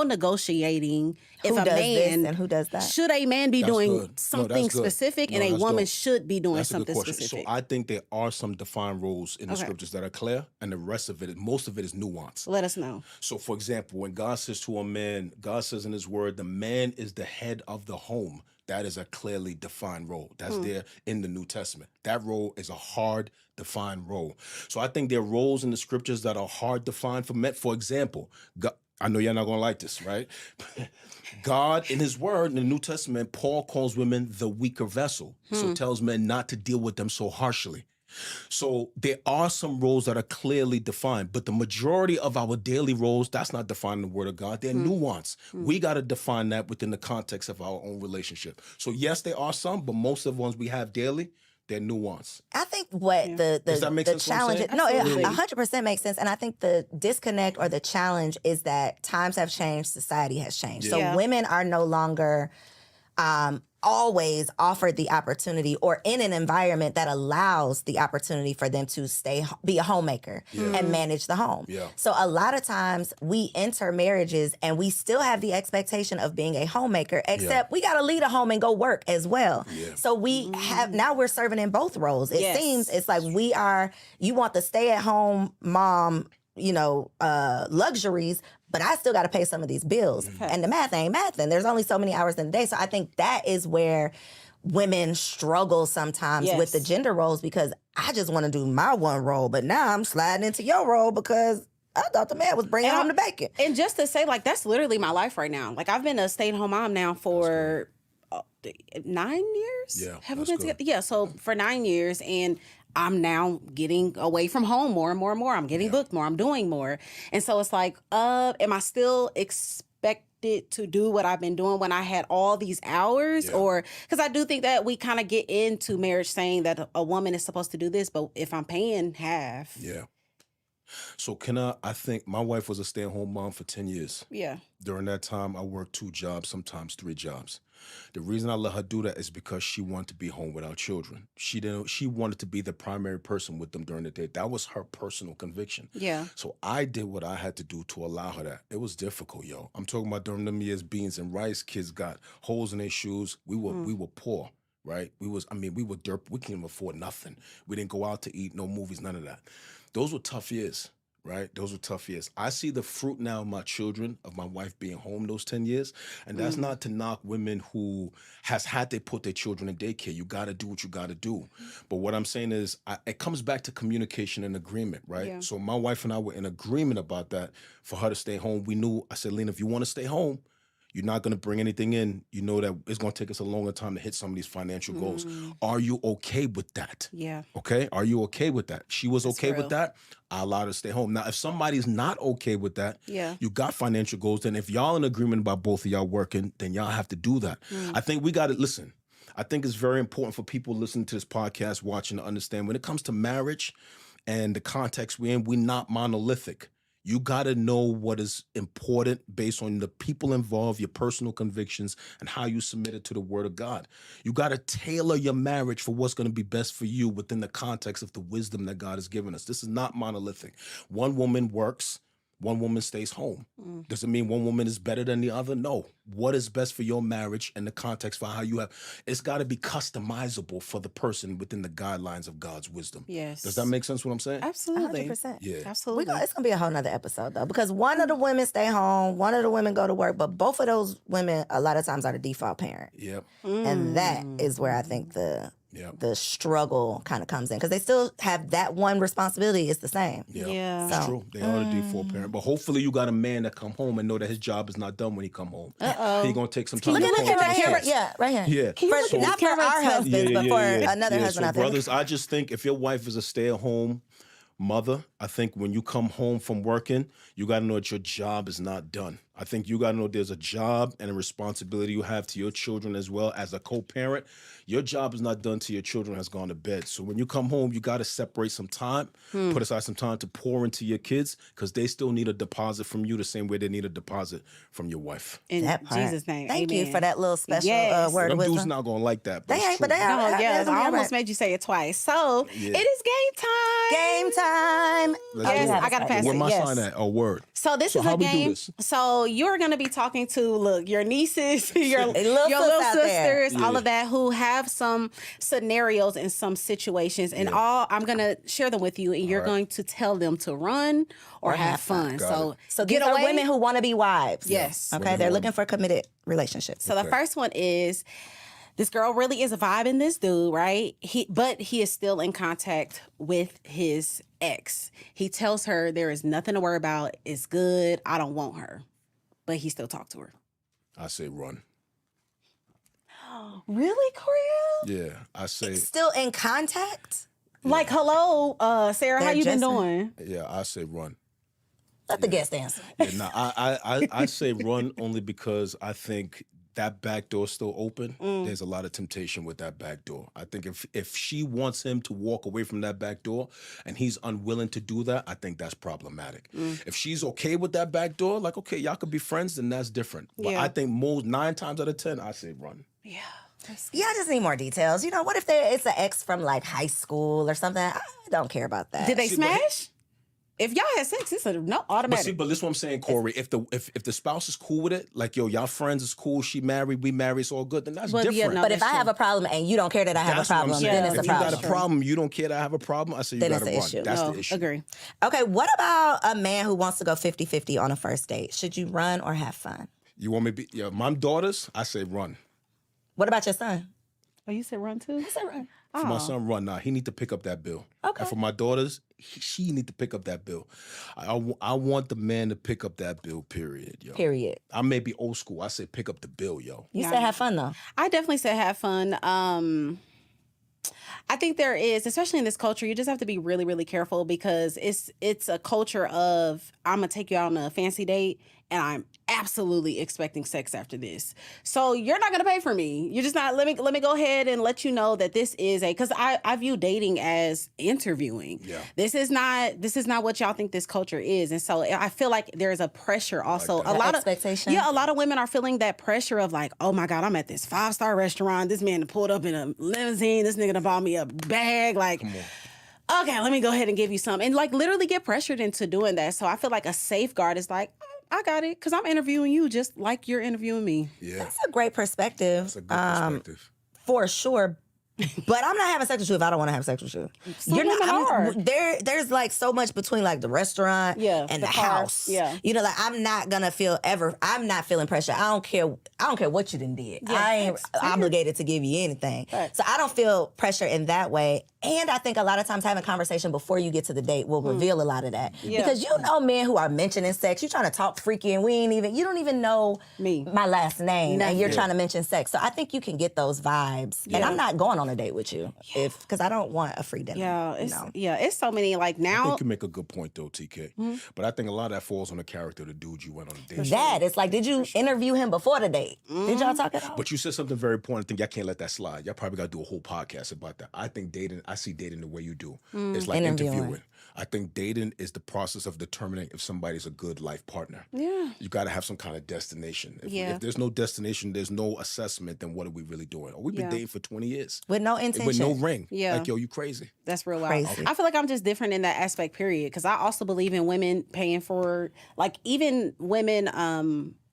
negotiating if Who a does man this and who does that? should a man be That's doing good. No, something that's good. specific No, and a that's woman dope. should be doing That's a good something question. specific. So I think there are some defined roles in the Okay. scriptures that are clear, and the rest of it, most of it is nuance. Let us know. So, for example, when God says to a man, God says in his word, the man is the head of the home. That is a clearly defined role. That's there in the New Testament. That role is a hard defined role. So I think there are roles in the scriptures that are hard defined for men. For example, God, I know you're not going to like this, right? God, in his word, in the New Testament, Paul calls women the weaker vessel. So tells men not to deal with them so harshly. So there are some roles that are clearly defined, but the majority of our daily roles, that's not defined in the Word of God. They're nuanced. We got to define that within the context of our own relationship. So yes, there are some, but most of the ones we have daily, they're nuanced. I think what Does that make the sense what I'm challenge saying? is, no, it Absolutely. 100% makes sense. And I think the disconnect or the challenge is that times have changed, society has changed. So Yeah. women are no longer always offered the opportunity or in an environment that allows the opportunity for them to be a homemaker and manage the home. Yeah. So a lot of times we enter marriages and we still have the expectation of being a homemaker, except we got to leave a home and go work as well. Yeah. So we now we're serving in both roles. It Yes. seems it's like you want the stay at home mom, luxuries, but I still got to pay some of these bills. And the math ain't mathing. There's only so many hours in the day. So I think that is where women struggle sometimes with the Yes. gender roles, because I just want to do my one role, but now I'm sliding into your role because I thought the man was bringing home the bacon. And just to say, like, that's literally my life right now. Like, I've been a stay-at-home mom now for 9 years. Yeah, Have we that's been good. together? Yeah, so for 9 years, and I'm now getting away from home more and more and more. I'm getting booked more. I'm doing more. And so it's like, am I still expected to do what I've been doing when I had all these hours? Yeah. Or, because I do think that we kind of get into marriage saying that a woman is supposed to do this, but if I'm paying half. Yeah. So I think my wife was a stay-at-home mom for 10 years. Yeah. During that time, I worked 2 jobs, sometimes 3 jobs. The reason I let her do that is because she wanted to be home with our children. She wanted to be the primary person with them during the day. That was her personal conviction. Yeah. So I did what I had to do to allow her that. It was difficult, yo. I'm talking about during them years, beans and rice. Kids got holes in their shoes. We were poor, right? we were dirt. We couldn't even afford nothing. We didn't go out to eat, no movies, none of that. Those were tough years. Right? Those were tough years. I see the fruit now of my children, of my wife being home those 10 years. And that's not to knock women who has had to put their children in daycare. You got to do what you got to do. But what I'm saying is it comes back to communication and agreement, right? Yeah. So my wife and I were in agreement about that for her to stay home. I said, Lena, if you want to stay home, you're not going to bring anything in. You know that it's going to take us a longer time to hit some of these financial goals. Are you okay with that? Yeah. Okay? Are you okay with that? She was okay real. with that. I allowed her to stay home. Now, if somebody's not okay with that, you got financial goals, then if y'all in agreement about both of y'all working, then y'all have to do that. I think we got to listen. I think it's very important for people listening to this podcast, watching, to understand when it comes to marriage and the context we're in, we're not monolithic. You got to know what is important based on the people involved, your personal convictions, and how you submit it to the Word of God. You got to tailor your marriage for what's going to be best for you within the context of the wisdom that God has given us. This is not monolithic. One woman works, one woman stays home. Does it mean one woman is better than the other? No. What is best for your marriage and the context for how you have, it's got to be customizable for the person within the guidelines of God's wisdom. Yes. Does that make sense what I'm saying? Absolutely. 100%. Yeah. Absolutely. It's going to be a whole nother episode, though, because one of the women stay home, one of the women go to work, but both of those women a lot of times are the default parent. Yep. And that is where I think the struggle kind of comes in, because they still have that one responsibility. It's the same. Yeah. It's true. They are the default parent. But hopefully you got a man that come home and know that his job is not done when he come home. He going to take some time Look to at pour right into here. his Yeah, right here. Yeah. For, not for our husbands, but for another husband So out there. brothers, I just think if your wife is a stay-at-home mother, I think when you come home from working, you got to know that your job is not done. I think you got to know there's a job and a responsibility you have to your children as well as a co-parent. Your job is not done till your children has gone to bed. So when you come home, you got to separate some time, put aside some time to pour into your kids because they still need a deposit from you the same way they need a deposit from your wife. In That part. Jesus' name, Thank amen. you for that little special Yes. word Them of dudes wisdom. not going to like that, but They it's ain't, true. but they are. Oh, yes, I almost right. made you say it twice. So Yeah. it is game time. Game time. Let's Yes, do it. I gotta pass Where it. my Yes. sign at? Oh, word. So this So is how a we do game. this? So you're going to be talking to your nieces, your little little sis out there. sisters, all of that, who have some scenarios and some situations, and all I'm going to share them with you, and you're going to tell them to run or have fun. Got So get these are away. women who want to be wives. Yes. Okay, Women they're who looking for committed relationships. So the first one is this girl really is vibing this dude, right? But he is still in contact with his ex. He tells her there is nothing to worry about. It's good. I don't want her. But he still talks to her. I say run. Really, Coriel? Yeah, I say Still in contact? Like, hello, Sarah, how They're you been just- doing? yeah, I say run. Let the guest answer. Yeah, no, I say run only because I think that back door still open. There's a lot of temptation with that back door. I think if she wants him to walk away from that back door and he's unwilling to do that, I think that's problematic. If she's okay with that back door, like, okay, y'all could be friends, then that's different. But Yeah. I think 9 times out of 10, I say run. Yeah. Yeah, I just need more details. You know, what if it's an ex from like high school or something? I don't care about that. Did they See, but- smash? If y'all had sex, it's a no automatic. But this is what I'm saying, Corey. If the spouse is cool with it, like, yo, y'all friends is cool, she married, we married, it's all good, then that's Well, yeah, different. no, But if that's I have true. a problem and you don't care that I have That's a what I'm problem, saying. then it's If a you problem. got a problem, you don't care that I have a problem, I say you Then gotta it's run. the issue. That's no, the issue. agree. Okay, what about a man who wants to go 50-50 on a first date? Should you run or have fun? You want me to be my daughters? I say run. What about your son? Oh, you said run too? I said run. For my son, run. Nah, he need to pick up that bill. Okay. And for my daughters, she need to pick up that bill. I want the man to pick up that bill, period, yo. Period. I may be old school. I say pick up the bill, yo. You said have fun though. I definitely said have fun. I think there is, especially in this culture, you just have to be really, really careful because it's a culture of I'm gonna take you out on a fancy date and I'm absolutely expecting sex after this. So you're not gonna pay for me. You're just not. Let me go ahead and let you know that this is because I view dating as interviewing. Yeah. This is not what y'all think this culture is, and so I feel like there's a pressure also. that. A lot Expectation? of a lot of women are feeling that pressure of like, oh my God, I'm at this 5-star restaurant. This man pulled up in a limousine. This nigga done bought me a bag. Like, okay, let me go ahead and give you some, and like literally get pressured into doing that. So I feel like a safeguard is like, I got it, because I'm interviewing you just like you're interviewing me. Yeah. That's a great perspective. That's a good perspective. For sure. But I'm not having sex with you if I don't want to have sex with you. Some women are. There's like so much between like the restaurant and the car. house. Yeah. You know, like I'm not feeling pressure. I don't care what you done did. Yeah, I ain't facts. obligated to give you anything. Facts. So I don't feel pressure in that way. And I think a lot of times having a conversation before you get to the date will reveal a lot of that. Yeah. Because you know men who are mentioning sex, you trying to talk freaky and you don't even know Me. my last name and you're Yeah. trying to mention sex. So I think you can get those vibes. And I'm not going on a date with you because I don't want a free dinner. Yeah, it's so many like I now. think you make a good point though, TK. But I think a lot of that falls on the character of the dude you went on a date with. That it's like, did you interview him before the date? Did y'all talk at all? But you said something very important. I think y'all can't let that slide. Y'all probably got to do a whole podcast about that. I think I see dating the way you do. It's like Interviewing. interviewing. I think dating is the process of determining if somebody's a good life partner. Yeah. You got to have some kind of destination. Yeah. If there's no destination, there's no assessment, then what are we really doing? Or we've been dating for 20 years. With no intention. With no ring. Yeah. Like, yo, you crazy. That's real wild. Crazy. I feel like I'm just different in that aspect, period. Because I also believe in women paying for, like, even women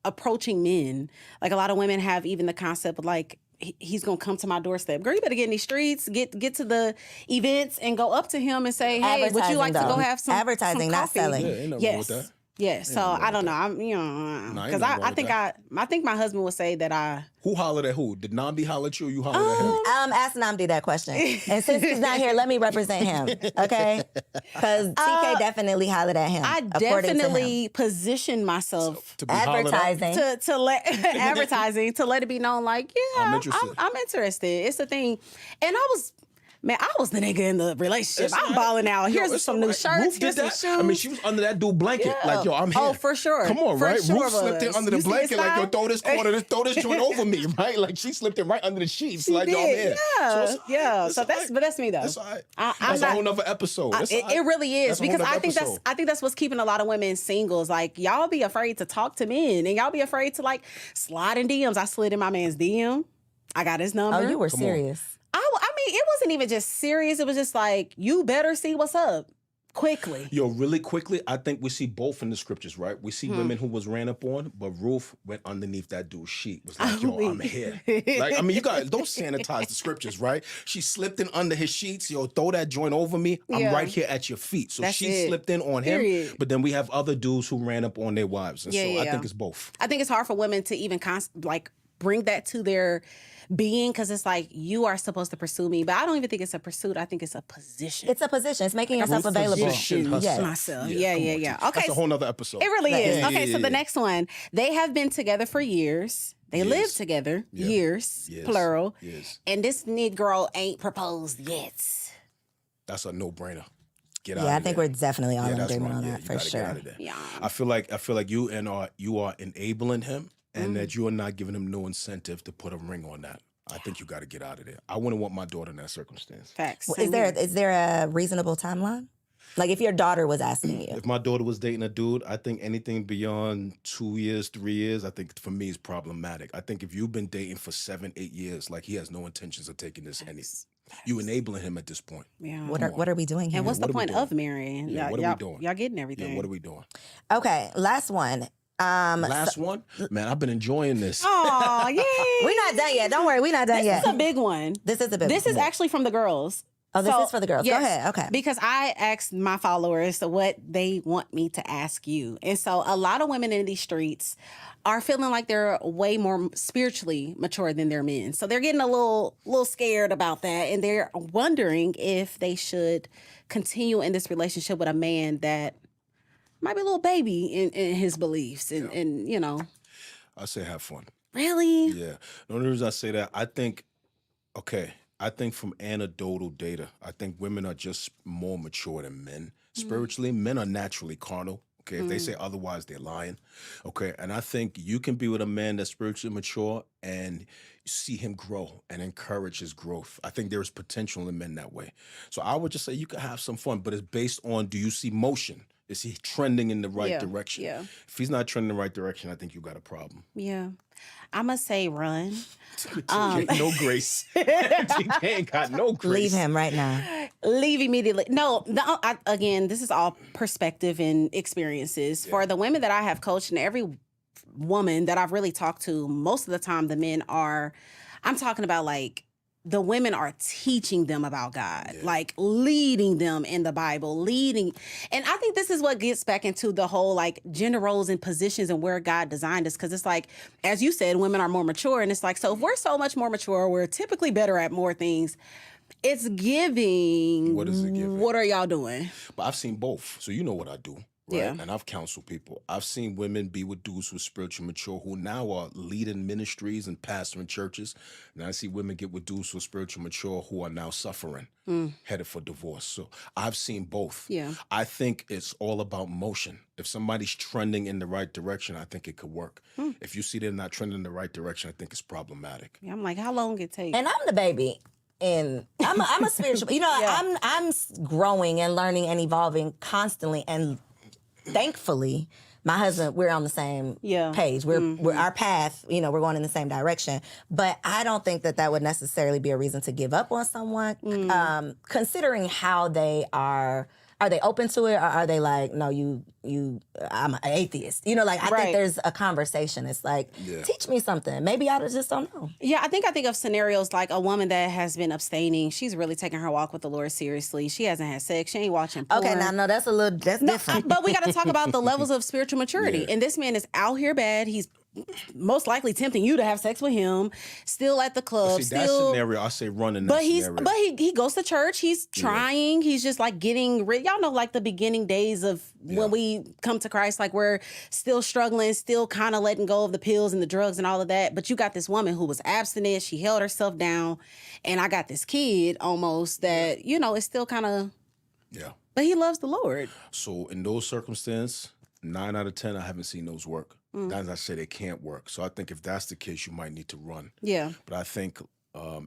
approaching men. Like, a lot of women have even the concept of, like, he's gonna come to my doorstep. Girl, you better get in these streets, get to the events, and go up to him and say, "Hey, would you like to go have some advertising, some not coffee?" selling? Yeah, ain't nothing wrong Yes. with that. Yeah, so I don't know. I'm ain't because nothing wrong I with think that. I think my husband would say that I Who hollered at who? Did Namdi holler at you or you hollered at him? Ask Namdi that question. And since he's not here, let me represent him, okay? Because TK definitely hollered at him. I according to definitely position myself To be hollered at? advertising. to let advertising to let it be known, like, yeah, I'm interested. I'm interested. It's a thing, and I was Man, I was the nigga in the relationship. I'm balling out. Here's some new shirts. Ruth Here's did some that. shoes. I mean, she was under that dude blanket. Like, yo, I'm here. Oh, for sure. Come on, For right? sure Ruth slipped in under the You see blanket. his Like, yo, style? throw this corner, throw this joint over me, right? Like, she slipped it right under the sheets. Like, yo, I'm here. Yeah. It's So all that's, right. but that's me though. That's all right. I'm That's a not- whole nother episode. That's all right. It really is That's a whole because I nother think episode. that's what's keeping a lot of women singles. Like y'all be afraid to talk to men, and y'all be afraid to like slide in DMs. I slid in my man's DM. I got his number. Oh, you were Come on. serious. I mean, it wasn't even just serious. It was just like you better see what's up quickly. Yo, really quickly, I think we see both in the scriptures, right? We see Hmm. women who was ran up on, but Ruth went underneath that dude's sheet. Was like, yo, I'm here. Like, I mean, you guys don't sanitize the scriptures, right? She slipped in under his sheets. Yo, throw that joint over me. I'm Yeah. right here at your feet. So That's she it. slipped in on him. Period. But then we have other dudes who ran up on their wives. And Yeah, so yeah, I yeah. think it's both. I think it's hard for women to even like bring that to their being because it's like you are supposed to pursue me, but I don't even think it's a pursuit. I think it's a position. It's a position. It's making yourself available. Positioned Yes. herself. Myself. come Yeah. on, T. Okay, That's a whole nother episode. it really is. Yeah, Okay, yeah, so the yeah. next one, they have been together for years. They Years. lived together Yeah. years, Yes. plural. Yes. And this Negro ain't proposed yet. That's a no-brainer. Get out Yeah, I of think there. we're definitely all in that's agreement one. on Yeah, that you for gotta sure. Get out of there. Yeah. I feel like you are enabling him, and that you are not giving him no incentive to put a ring on that. I think you got to get out of there. I wouldn't want my daughter in that circumstance. Facts. Well, is there a reasonable timeline? Like if your daughter was asking you. If my daughter was dating a dude, I think anything beyond 2 years, 3 years, I think for me is problematic. I think if you've been dating for 7, 8 years, like he has no intentions of taking this any. You enabling him at this point. Yeah. What are we doing here? And what's the what are we point doing? of marrying? Yeah, what are we doing? Y'all getting everything. Yeah, what are we doing? Okay, last one. Last one? Man, I've been enjoying this. Oh, yay. We're not done yet. Don't worry, we're not done This yet. is a big one. This is a big This one. is actually from the girls. Oh, this is for the girls. Go ahead. Okay. Because I asked my followers what they want me to ask you. And so a lot of women in these streets are feeling like they're way more spiritually mature than their men. So they're getting a little scared about that. And they're wondering if they should continue in this relationship with a man that might be a little baby in his beliefs. And you know. I say have fun. Really? Yeah. The only reason I say that, I think from anecdotal data, I think women are just more mature than men. Spiritually, men are naturally carnal. Okay, if they say otherwise, they're lying. Okay, and I think you can be with a man that's spiritually mature and see him grow and encourage his growth. I think there is potential in men that way. So I would just say you can have some fun, but it's based on, do you see motion? Is he trending in the right direction? Yeah. If he's not trending in the right direction, I think you got a problem. Yeah. I'm going to say run. TK, no grace. TK ain't got no grace. Leave him right now. Leave immediately. No, again, this is all perspective and experiences. For the women that I have coached and every woman that I've really talked to, most of the time the men are, I'm talking about like, the women are teaching them about God, like leading them in the Bible, leading. And I think this is what gets back into the whole like gender roles and positions and where God designed us. Cause it's like, as you said, women are more mature. And it's like, so if we're so much more mature, we're typically better at more things. It's giving. What is it giving? What are y'all doing? But I've seen both. So you know what I do. Right? Yeah. And I've counseled people. I've seen women be with dudes who are spiritually mature who now are leading ministries and pastoring churches. And I see women get with dudes who are spiritually mature who are now suffering, headed for divorce. So I've seen both. Yeah. I think it's all about motion. If somebody's trending in the right direction, I think it could work. If you see they're not trending in the right direction, I think it's problematic. Yeah, I'm like, how long it take? And I'm the baby. And I'm a spiritual, I'm growing and learning and evolving constantly. And thankfully, my husband, we're on the same page. We're our path, we're going in the same direction. But I don't think that would necessarily be a reason to give up on someone, considering how they are. Are they open to it, or are they like, no, I'm an atheist? I think there's a conversation. It's like, teach me something. Maybe I just don't know. Yeah, I think of scenarios like a woman that has been abstaining. She's really taking her walk with the Lord seriously. She hasn't had sex. She ain't watching porn. Okay, now, no, that's different. But we got to talk about the levels of spiritual maturity. And this man is out here bad. He's most likely tempting you to have sex with him, still at the club, See, that scenario, I say run in that scenario. But he goes to church. He's trying. He's just like getting rid. Y'all know, like the beginning days of when we come to Christ, like we're still struggling, still kind of letting go of the pills and the drugs and all of that. But you got this woman who was abstinent. She held herself down, and I got this kid almost that is still kind of But he loves the Lord. So in those circumstances, 9 out of 10, I haven't seen those work. As I said, it can't work. So I think if that's the case, you might need to run. Yeah. But I think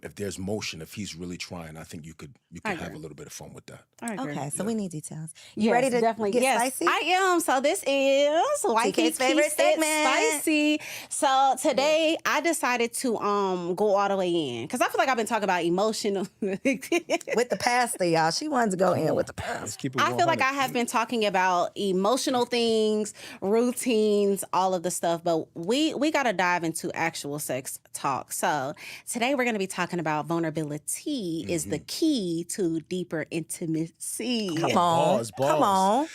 if there's motion, if he's really trying, I think you could have a little bit of fun with that. I agree. Okay, so we need details. You ready to get spicy? I am. So this is TK's favorite segment. Spicy. So today I decided to go all the way in because I feel like I've been talking about emotional with the pastor, y'all. She wanted to go in with the pastor. Let's keep it I feel like I have been talking about emotional things, routines, all of the stuff, but we got to dive into actual sex talk. So today we're going to be talking about vulnerability is the key to deeper intimacy. Come on. Come on.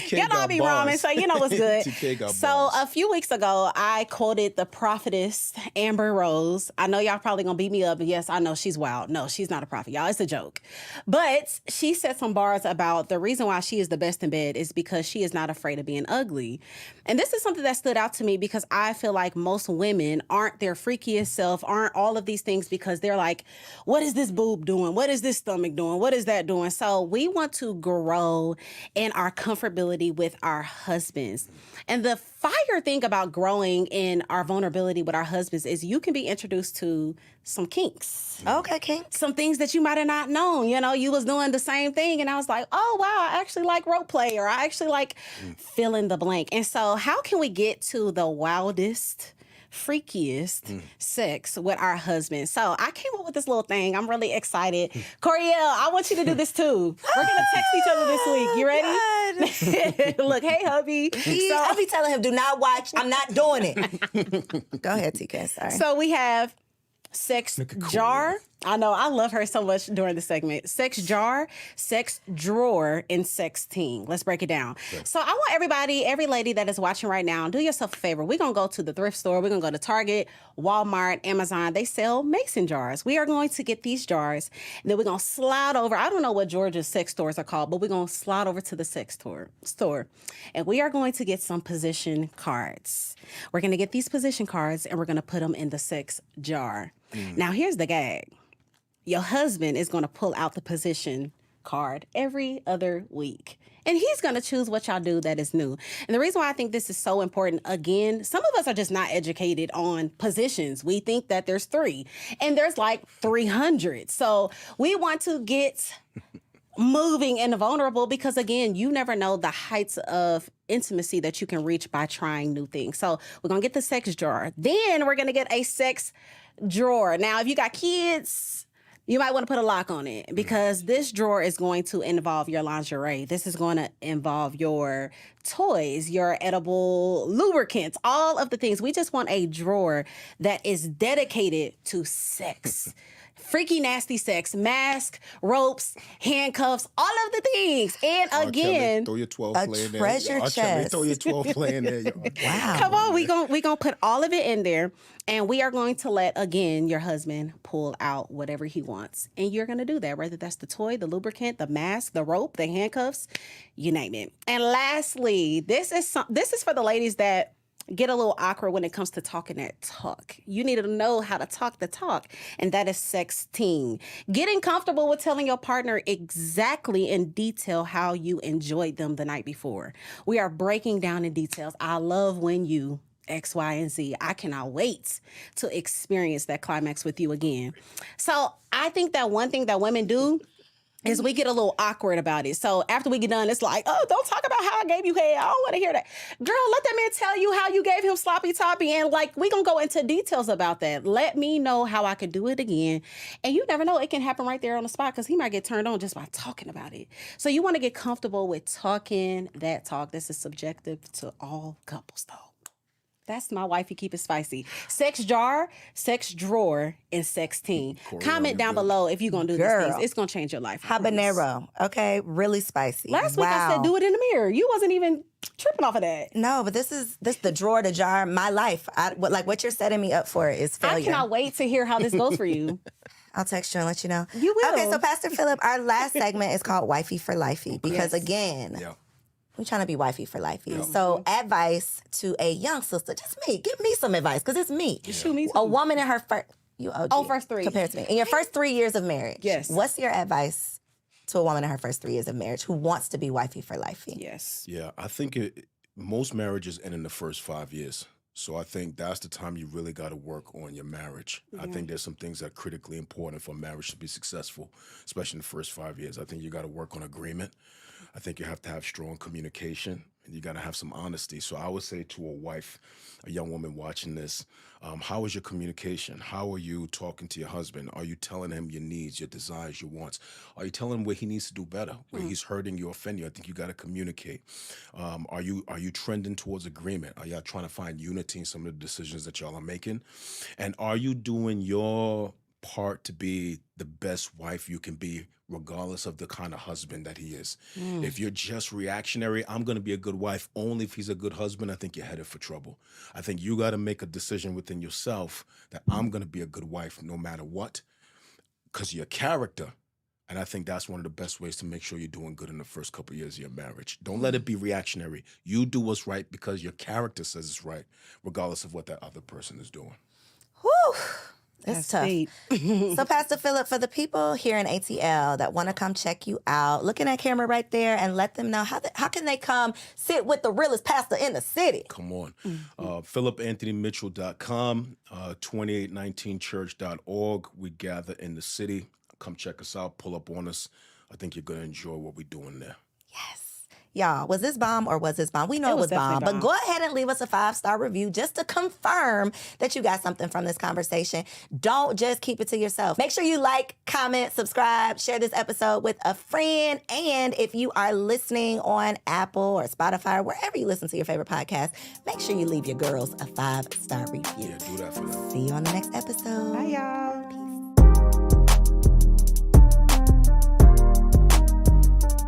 You know I be rhyming, so you know what's good. TK got So bars. a few weeks ago, I quoted the prophetess Amber Rose. I know y'all probably gonna beat me up, but yes, I know she's wild. No, she's not a prophet, y'all. It's a joke. But she said some bars about the reason why she is the best in bed is because she is not afraid of being ugly. And this is something that stood out to me because I feel like most women aren't their freakiest self, aren't all of these things because they're like, what is this boob doing? What is this stomach doing? What is that doing? So we want to grow in our comfortability with our husbands. And the fire thing about growing in our vulnerability with our husbands is you can be introduced to some kinks. Okay, kinks. Some things that you might have not known. You was doing the same thing and I was like, oh, wow, I actually like rope play or I actually like fill in the blank. And so how can we get to the wildest, freakiest sex with our husband? So I came up with this little thing. I'm really excited. Coriel, I want you to do this too. We're going to text each other this week. You ready? Look, hey, hubby. I'll be telling him, do not watch. I'm not doing it. Go ahead, TK. Sorry. So we have sex jar. I know, I love her so much during the segment. Sex jar, sex drawer, and sex team. Let's break it down. Okay. So I want every lady that is watching right now, do yourself a favor. We're going to go to the thrift store. We're going to go to Target, Walmart, Amazon. They sell mason jars. We are going to get these jars, and then we're going to slide over. I don't know what Georgia's sex stores are called, but we're going to slide over to the sex store. And we are going to get some position cards. We're going to get these position cards, and we're going to put them in the sex jar. Now, here's the gag. Your husband is going to pull out the position card every other week. And he's going to choose what y'all do that is new. And the reason why I think this is so important, again, some of us are just not educated on positions. We think that there's 3, and there's like 300. So we want to get moving and vulnerable because, again, you never know the heights of intimacy that you can reach by trying new things. So we're going to get the sex jar. Then we're going to get a sex drawer. Now, if you got kids, you might want to put a lock on it because this drawer is going to involve your lingerie. This is going to involve your toys, your edible lubricants, all of the things. We just want a drawer that is dedicated to sex. Freaky, nasty sex, mask, ropes, handcuffs, all of the things. And again, throw your 12 a play in there. treasure chest. Throw your 12 play in there. Wow. Come on, we gonna put all of it in there, and we are going to let, again, your husband pull out whatever he wants. And you're going to do that, whether that's the toy, the lubricant, the mask, the rope, the handcuffs, you name it. And lastly, this is for the ladies that get a little awkward when it comes to talking that talk. You need to know how to talk the talk, and that is sexting. Getting comfortable with telling your partner exactly in detail how you enjoyed them the night before. We are breaking down in details. I love when you X, Y, and Z. I cannot wait to experience that climax with you again. So I think that one thing that women do is we get a little awkward about it. So after we get done, it's like, oh, don't talk about how I gave you head. I don't want to hear that. Girl, let that man tell you how you gave him sloppy toppy. And like, we going to go into details about that. Let me know how I could do it again. And you never know, it can happen right there on the spot because he might get turned on just by talking about it. So you want to get comfortable with talking that talk. This is subjective to all couples though. That's my wifey. Keep it spicy. Sex jar, sex drawer, and sex teen. Comment down below if you're going to do these things. It's going to change your life. Habanero. Okay. Really spicy. Last week I said do it in the mirror. You wasn't even tripping off of that. No, but this the drawer, the jar, my life. What you're setting me up for is failure. I cannot wait to hear how this goes for you. I'll text you and let you know. You will. Okay, so Pastor Philip, our last segment is called Wifey for Lifey because again, we're trying to be wifey for lifey. Yeah. So advice to a young sister, just me. Give me some advice because it's me. Shoot me too. A woman in her first 3. Compared to me. In your first 3 years of marriage. Yes. What's your advice to a woman in her first 3 years of marriage who wants to be wifey for lifey? Yes. Yeah, I think most marriages end in the first 5 years. So I think that's the time you really got to work on your marriage. Yeah. I think there's some things that are critically important for marriage to be successful, especially in the first 5 years. I think you got to work on agreement. I think you have to have strong communication, and you got to have some honesty. So I would say to a wife, a young woman watching this, how is your communication? How are you talking to your husband? Are you telling him your needs, your desires, your wants? Are you telling him where he needs to do better, where he's hurting you, offending you? I think you got to communicate. Are you trending towards agreement? Are y'all trying to find unity in some of the decisions that y'all are making? And are you doing your part to be the best wife you can be, regardless of the kind of husband that he is? If you're just reactionary, I'm going to be a good wife only if he's a good husband, I think you're headed for trouble. I think you got to make a decision within yourself that I'm going to be a good wife no matter what, because your character. And I think that's one of the best ways to make sure you're doing good in the first couple of years of your marriage. Don't let it be reactionary. You do what's right because your character says it's right, regardless of what that other person is doing. Whew. It's tough. So, Pastor Philip, for the people here in ATL that want to come check you out, look in that camera right there and let them know how can they come sit with the realest pastor in the city? Come on. PhilipAnthonyMitchell.com, 2819church.org. We gather in the city. Come check us out. Pull up on us. I think you're going to enjoy what we're doing there. Yes. Y'all, was this bomb or was this bomb? We know it was bomb, but go ahead and leave us a 5-star review just to confirm that you got something from this conversation. Don't just keep it to yourself. Make sure you like, comment, subscribe, share this episode with a friend. And if you are listening on Apple or Spotify or wherever you listen to your favorite podcast, make sure you leave your girls a 5-star review. Yeah, do that for them. See you on the next episode. Bye, y'all. Peace.